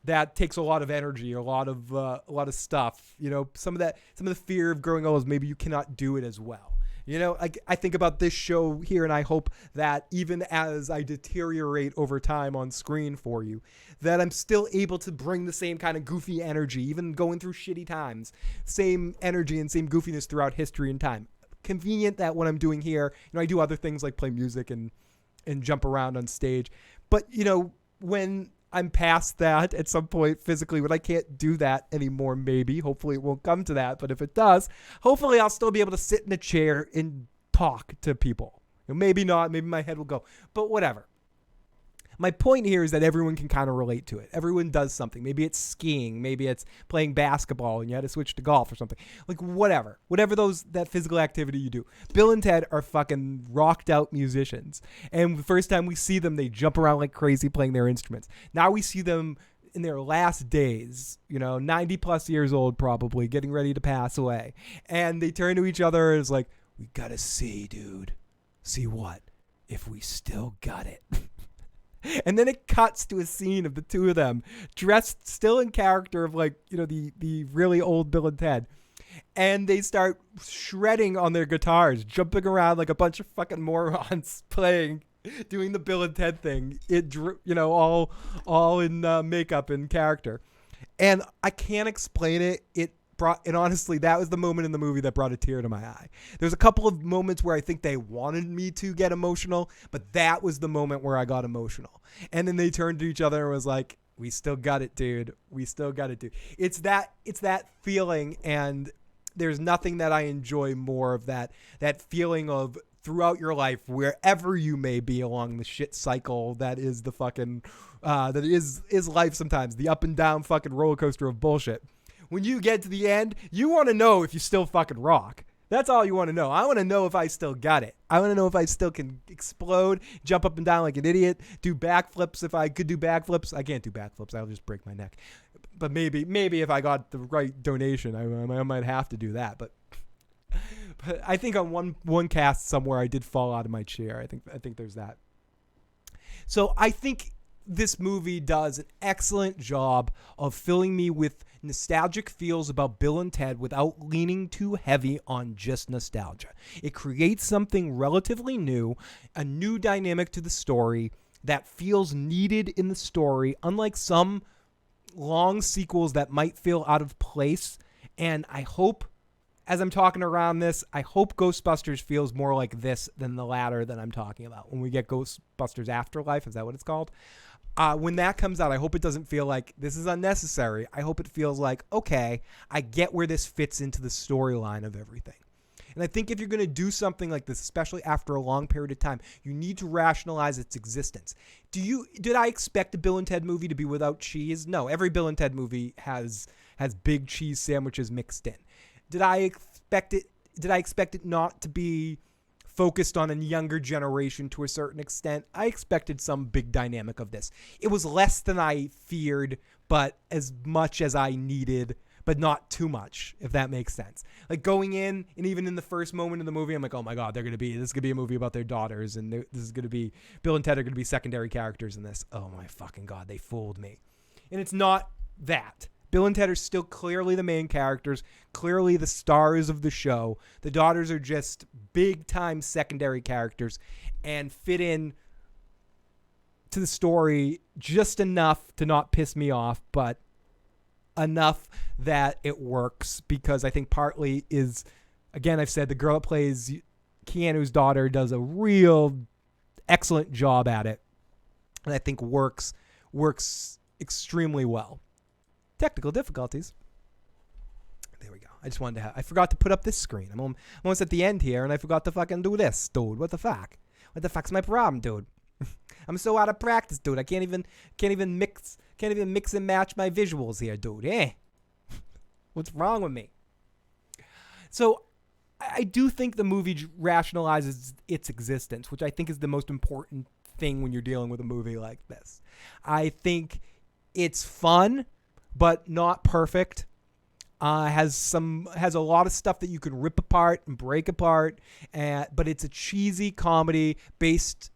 that takes a lot of energy, a lot of stuff, some of the fear of growing old is maybe you cannot do it as well. I think about this show here, and I hope that even as I deteriorate over time on screen for you, that I'm still able to bring the same kind of goofy energy, even going through shitty times, same energy and same goofiness throughout history and time. Convenient that what I'm doing here, I do other things like play music and jump around on stage. But, when I'm past that at some point physically, when I can't do that anymore, maybe, hopefully it won't come to that. But if it does, hopefully I'll still be able to sit in a chair and talk to people. Maybe not, maybe my head will go, but whatever. My point here is that everyone can kind of relate to it. Everyone does something. Maybe it's skiing. Maybe it's playing basketball and you had to switch to golf or something. Like whatever that physical activity you do. Bill and Ted are fucking rocked out musicians. And the first time we see them, they jump around like crazy playing their instruments. Now we see them in their last days, 90 plus years old, probably getting ready to pass away. And they turn to each other and it's like, we got to see, dude. See what? If we still got it. And then it cuts to a scene of the two of them dressed still in character of the really old Bill and Ted. And they start shredding on their guitars, jumping around like a bunch of fucking morons doing the Bill and Ted thing. All in makeup and character. And I can't explain it. And honestly, that was the moment in the movie that brought a tear to my eye. There's a couple of moments where I think they wanted me to get emotional, but that was the moment where I got emotional. And then they turned to each other and was like, we still got it, dude. We still got it, dude. It's that feeling, and there's nothing that I enjoy more of that feeling of throughout your life, wherever you may be along the shit cycle that is the fucking, that is life sometimes, the up and down fucking roller coaster of bullshit. When you get to the end, you want to know if you still fucking rock. That's all you want to know. I want to know if I still got it. I want to know if I still can explode, jump up and down like an idiot, do backflips. If I could do backflips, I can't do backflips. I'll just break my neck. But maybe if I got the right donation, I might have to do that. But I think on one cast somewhere, I did fall out of my chair. I think there's that. So I think this movie does an excellent job of filling me with nostalgic feels about Bill and Ted without leaning too heavy on just nostalgia. It creates something relatively new, a new dynamic to the story that feels needed in the story, unlike some long sequels that might feel out of place. And I hope, as I'm talking around this, I hope Ghostbusters feels more like this than the latter that I'm talking about. When we get Ghostbusters Afterlife, is that what it's called? When that comes out, I hope it doesn't feel like this is unnecessary. I hope it feels like, okay, I get where this fits into the storyline of everything. And I think if you're going to do something like this, especially after a long period of time, you need to rationalize its existence. Did I expect a Bill and Ted movie to be without cheese? No, every Bill and Ted movie has big cheese sandwiches mixed in. Did I expect it not to be focused on a younger generation to a certain extent? I expected some big dynamic of this. It was less than I feared, but as much as I needed, but not too much, if that makes sense. Like going in, and even in the first moment of the movie, I'm like, oh my God, this is going to be a movie about their daughters, and this is going to be, Bill and Ted are going to be secondary characters in this. Oh my fucking God, they fooled me. And it's not that. Bill and Ted are still clearly the main characters, clearly the stars of the show. The daughters are just big-time secondary characters and fit in to the story just enough to not piss me off, but enough that it works, because I think partly is, again, I've said the girl that plays Keanu's daughter does a real excellent job at it, and I think works extremely well. Technical difficulties. There we go. I forgot to put up this screen. I'm almost at the end here, and I forgot to fucking do this, dude. What the fuck? What the fuck's my problem, dude? I'm so out of practice, dude. I can't even mix and match my visuals here, dude. What's wrong with me? So I do think the movie rationalizes its existence, which I think is the most important thing when you're dealing with a movie like this. I think it's fun, but not perfect. Has a lot of stuff that you can rip apart and break apart, but it's a cheesy comedy based.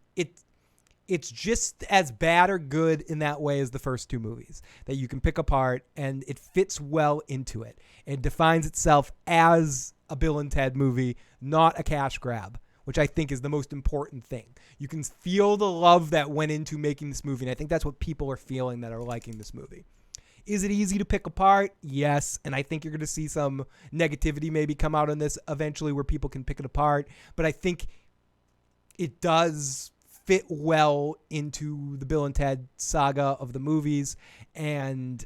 It's just as bad or good in that way as the first two movies that you can pick apart, and it fits well into it. It defines itself as a Bill and Ted movie, not a cash grab, which I think is the most important thing. You can feel the love that went into making this movie, and I think that's what people are feeling that are liking this movie. Is it easy to pick apart? Yes, and I think you're going to see some negativity maybe come out on this eventually where people can pick it apart, but I think it does fit well into the Bill and Ted saga of the movies, and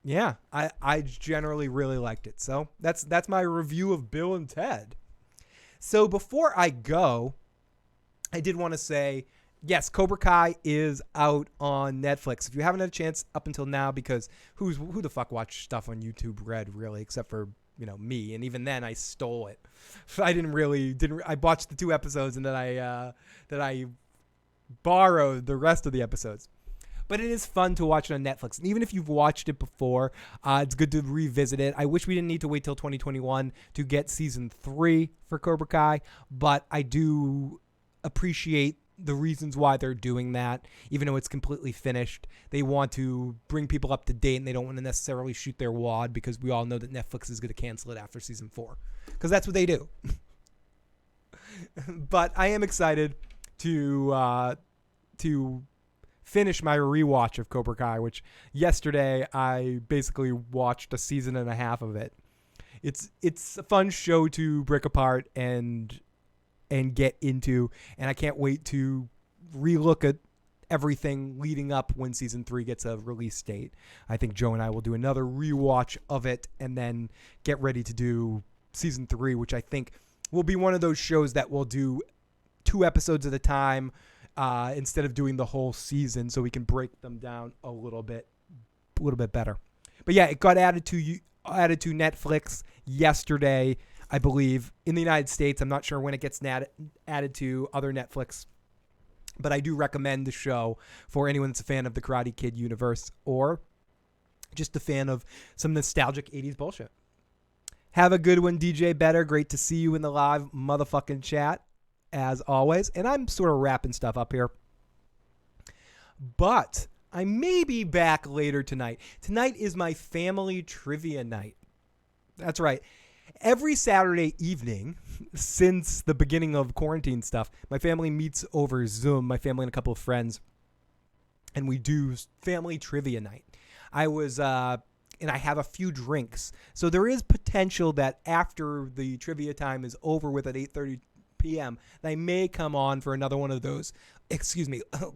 yeah, I generally really liked it. So that's my review of Bill and Ted. So before I go, I did want to say, yes, Cobra Kai is out on Netflix. If you haven't had a chance up until now, because who the fuck watched stuff on YouTube Red really, except for me, and even then I stole it. I watched the 2 episodes and then I borrowed the rest of the episodes. But it is fun to watch it on Netflix. And even if you've watched it before, it's good to revisit it. I wish we didn't need to wait till 2021 to get season 3 for Cobra Kai, but I do appreciate the reasons why they're doing that. Even though it's completely finished, they want to bring people up to date, and they don't want to necessarily shoot their wad, because we all know that Netflix is going to cancel it after season 4, because that's what they do. But I am excited to finish my rewatch of Cobra Kai, which yesterday I basically watched a season and a half of it. It's a fun show to break apart and get into, and I can't wait to relook at everything leading up when season 3 gets a release date. I think Joe and I will do another rewatch of it and then get ready to do season 3, which I think will be one of those shows that will do 2 episodes at a time instead of doing the whole season, so we can break them down a little bit better. But yeah, it got added to Netflix yesterday, I believe, in the United States. I'm not sure when it gets added to other Netflix, but I do recommend the show for anyone that's a fan of the Karate Kid universe or just a fan of some nostalgic 80s bullshit. Have a good one, DJ Better. Great to see you in the live motherfucking chat, as always. And I'm sort of wrapping stuff up here, but I may be back later tonight. Tonight is my family trivia night. That's right. Every Saturday evening since the beginning of quarantine stuff, my family meets over Zoom, my family and a couple of friends, and we do family trivia night. And I have a few drinks. So there is potential that after the trivia time is over with at 8:30 p.m., I may come on for another one of those,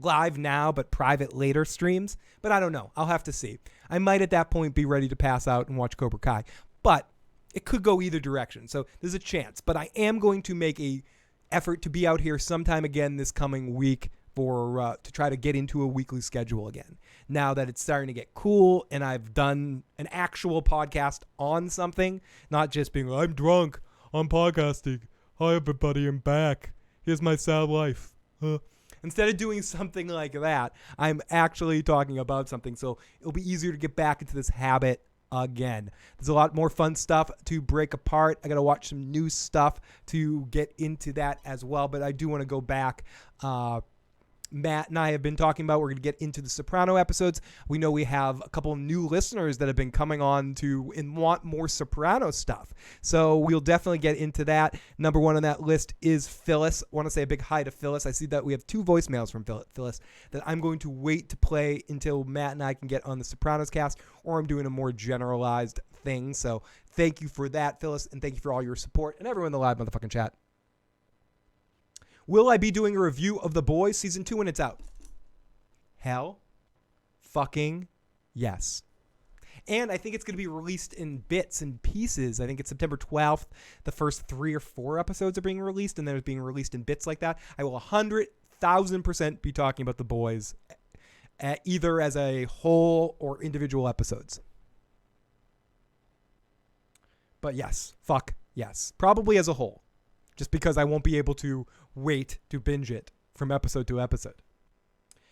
live now but private later streams. But I don't know. I'll have to see. I might at that point be ready to pass out and watch Cobra Kai. But it could go either direction. So there's a chance. But I am going to make a effort to be out here sometime again this coming week to try to get into a weekly schedule again. Now that it's starting to get cool and I've done an actual podcast on something, not just being, I'm drunk, I'm podcasting. Hi, everybody, I'm back. Here's my sad life. Instead of doing something like that, I'm actually talking about something. So it'll be easier to get back into this habit again. There's a lot more fun stuff to break apart. I got to watch some new stuff to get into that as well. But I do want to go back. Matt and I have been talking about, we're going to get into the Soprano episodes. We know we have a couple of new listeners that have been coming on and want more Soprano stuff. So we'll definitely get into that. Number 1 on that list is Phyllis. I want to say a big hi to Phyllis. I see that we have 2 voicemails from Phyllis that I'm going to wait to play until Matt and I can get on the Sopranos cast, or I'm doing a more generalized thing. So thank you for that, Phyllis, and thank you for all your support and everyone in the live motherfucking chat. Will I be doing a review of The Boys Season 2 when it's out? Hell fucking yes. And I think it's going to be released in bits and pieces. I think it's September 12th. The first 3 or 4 episodes are being released, and then it's being released in bits like that. I will 100,000% be talking about The Boys either as a whole or individual episodes. But yes, fuck yes. Probably as a whole. Just because I won't be able to wait to binge it from episode to episode.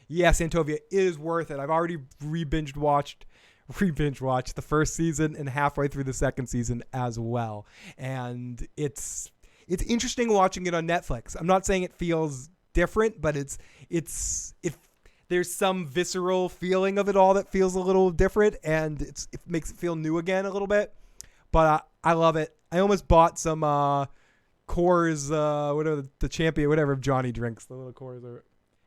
Yes, Antovia is worth it. I've already re-binge watched the first season and halfway through the second season as well. And it's interesting watching it on Netflix. I'm not saying it feels different, but there's some visceral feeling of it all that feels a little different, and it makes it feel new again a little bit. But I love it. I almost bought some Coors, whatever the champion, whatever Johnny drinks, the little Coors.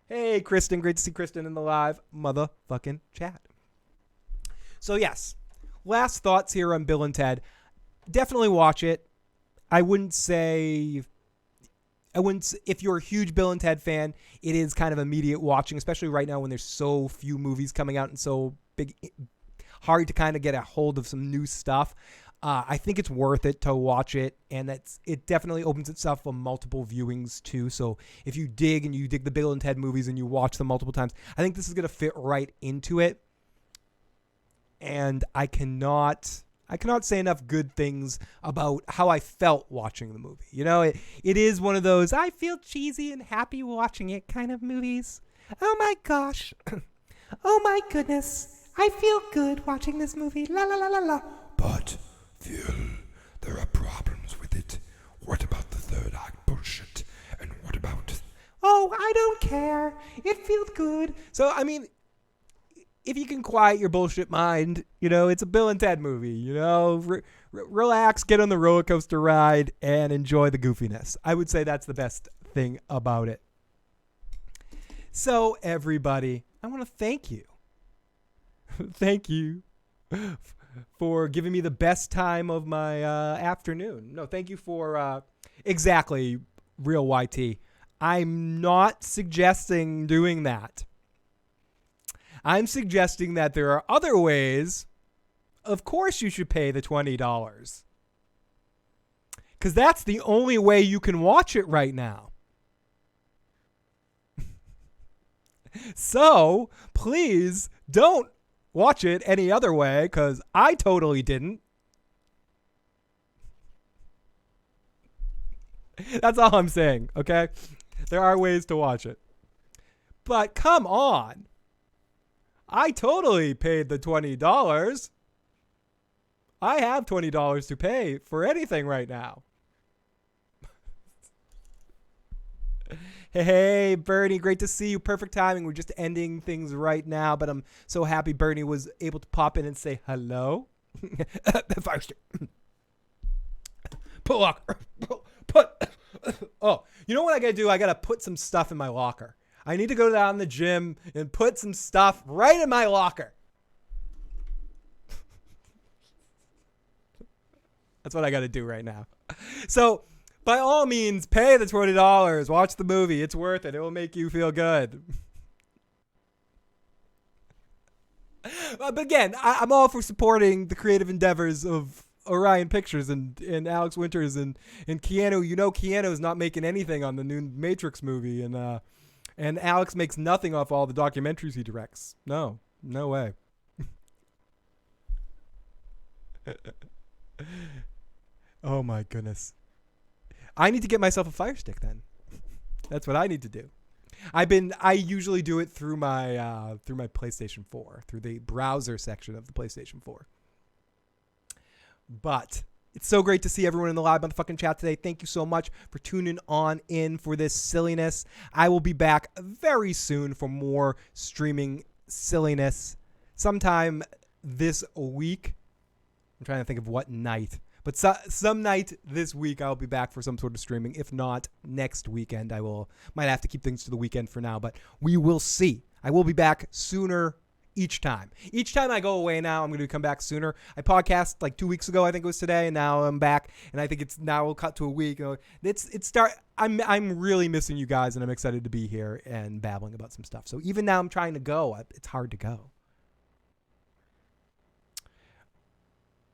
Hey, Kristen, great to see Kristen in the live motherfucking chat. So yes, last thoughts here on Bill and Ted. Definitely watch it. If you're a huge Bill and Ted fan, it is kind of immediate watching, especially right now when there's so few movies coming out and so hard to kind of get a hold of some new stuff. I think it's worth it to watch it, and it definitely opens itself for multiple viewings too. So if you dig the Bill and Ted movies and you watch them multiple times, I think this is going to fit right into it. And I cannot say enough good things about how I felt watching the movie. You know, it is one of those I feel cheesy and happy watching it kind of movies. Oh my gosh. Oh my goodness. I feel good watching this movie. La la la la la.
But, Phil, there are problems with it. What about the third act bullshit? And what about...
Oh, I don't care. It feels good. So, I mean... If you can quiet your bullshit mind, you know, it's a Bill and Ted movie, you know, relax, get on the roller coaster ride, and enjoy the goofiness. I would say that's the best thing about it. So, everybody, I want to thank you. Thank you for giving me the best time of my afternoon. No, thank you for exactly, Real YT. I'm not suggesting doing that. I'm suggesting that there are other ways. Of course you should pay the $20. Because that's the only way you can watch it right now. So, please don't watch it any other way, because I totally didn't. That's all I'm saying, okay? There are ways to watch it. But come on. I totally paid the $20. I have $20 to pay for anything right now. Hey, Bernie, great to see you. Perfect timing. We're just ending things right now, but I'm so happy Bernie was able to pop in and say hello. Fire stick. Put locker. Oh, you know what I got to do? I got to put some stuff in my locker. I need to go down to the gym and put some stuff right in my locker. That's what I got to do right now. So, by all means, pay the $20. Watch the movie. It's worth it. It will make you feel good. But again, I'm all for supporting the creative endeavors of Orion Pictures and Alex Winters and Keanu. You know, Keanu is not making anything on the new Matrix movie, and Alex makes nothing off all the documentaries he directs. No way. Oh my goodness. I need to get myself a Fire Stick then. That's what I need to do. I usually do it through my PlayStation 4, through the browser section of the PlayStation 4. But it's so great to see everyone in the live motherfucking chat today. Thank you so much for tuning on in for this silliness. I will be back very soon for more streaming silliness sometime this week. I'm trying to think of what night. But some night this week I'll be back for some sort of streaming. If not, next weekend might have to keep things to the weekend for now, but we will see. I will be back sooner each time. Each time I go away now, I'm going to come back sooner. I podcast like 2 weeks ago, I think it was today, and now I'm back, and I think it's now we'll cut to a week. I'm really missing you guys, and I'm excited to be here and babbling about some stuff. So even now I'm trying to go. It's hard to go.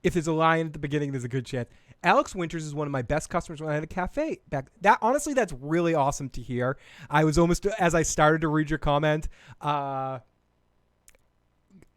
If there's a line at the beginning, there's a good chance. Alex Winters is one of my best customers when I had a cafe back. Honestly, that's really awesome to hear. I was almost, as I started to read your comment, I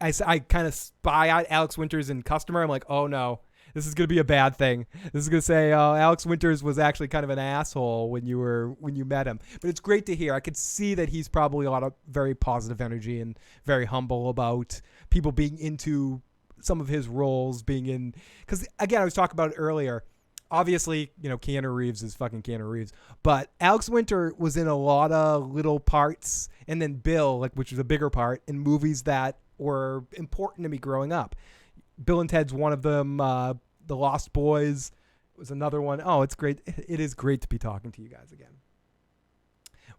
kind of spy out Alex Winters and customer. I'm like, oh no, This is going to be a bad thing. This is going to say Alex Winters was actually kind of an asshole when you met him. But it's great to hear. I could see that he's probably a lot of very positive energy and very humble about people being into some of his roles, being in. Because, again, I was talking about it earlier. Obviously, Keanu Reeves is fucking Keanu Reeves. But Alex Winter was in a lot of little parts. And then Bill, which was a bigger part, in movies that were important to me growing up. Bill and Ted's one of them. The Lost Boys was another one. Oh, it's great. It is great to be talking to you guys again.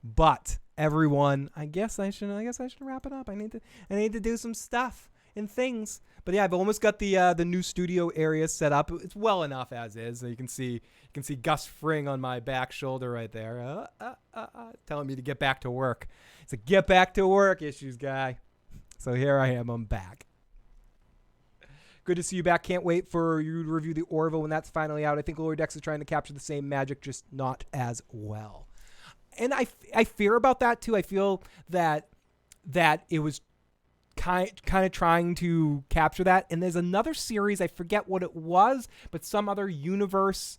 But everyone, I guess I should wrap it up. I need to do some stuff and things. But yeah, I've almost got the new studio area set up. It's well enough as is. So you can see Gus Fring on my back shoulder right there, telling me to get back to work. It's a get back to work issues guy. So here I am. I'm back. Good to see you back. Can't wait for you to review the Orville when that's finally out. I think Lower Decks is trying to capture the same magic, just not as well. And I fear about that too. I feel that it was kind of trying to capture that. And there's another series, I forget what it was, but some other universe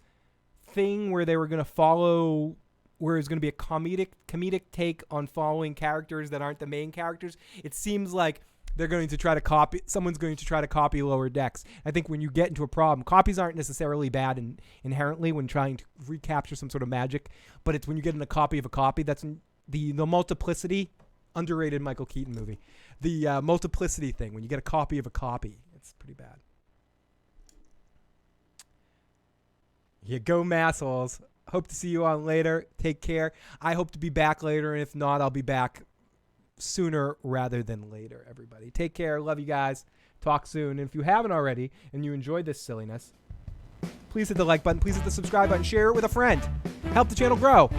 thing where they were going to follow, where it's going to be a comedic take on following characters that aren't the main characters. It seems like someone's going to try to copy Lower Decks. I think when you get into a problem, copies aren't necessarily bad inherently when trying to recapture some sort of magic, but it's when you get in a copy of a copy. That's the Multiplicity, underrated Michael Keaton movie. The Multiplicity thing, when you get a copy of a copy, it's pretty bad. You go, massholes. Hope to see you on later. Take care. I hope to be back later, and if not, I'll be back sooner rather than later, everybody. Take care. Love you guys. Talk soon. And if you haven't already and you enjoyed this silliness, please hit the like button. Please hit the subscribe button. Share it with a friend. Help the channel grow.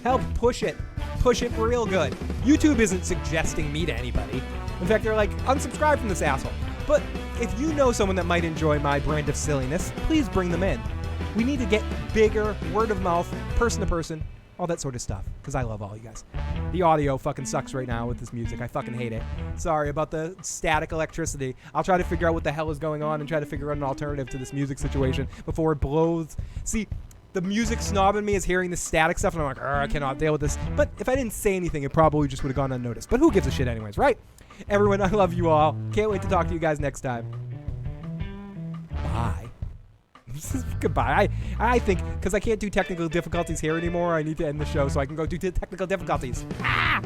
Help push it. Push it real good. YouTube isn't suggesting me to anybody. In fact, they're like, unsubscribe from this asshole. But if you know someone that might enjoy my brand of silliness, please bring them in. We need to get bigger, word of mouth, person to person, all that sort of stuff, because I love all you guys. The audio fucking sucks right now with this music. I fucking hate it. Sorry about the static electricity. I'll try to figure out what the hell is going on and try to figure out an alternative to this music situation before it blows. See, the music snob in me is hearing the static stuff, and I'm like, I cannot deal with this. But if I didn't say anything, it probably just would have gone unnoticed. But who gives a shit anyways, right? Everyone, I love you all. Can't wait to talk to you guys next time. Bye. Goodbye. I think, because I can't do technical difficulties here anymore, I need to end the show so I can go do technical difficulties. Ah!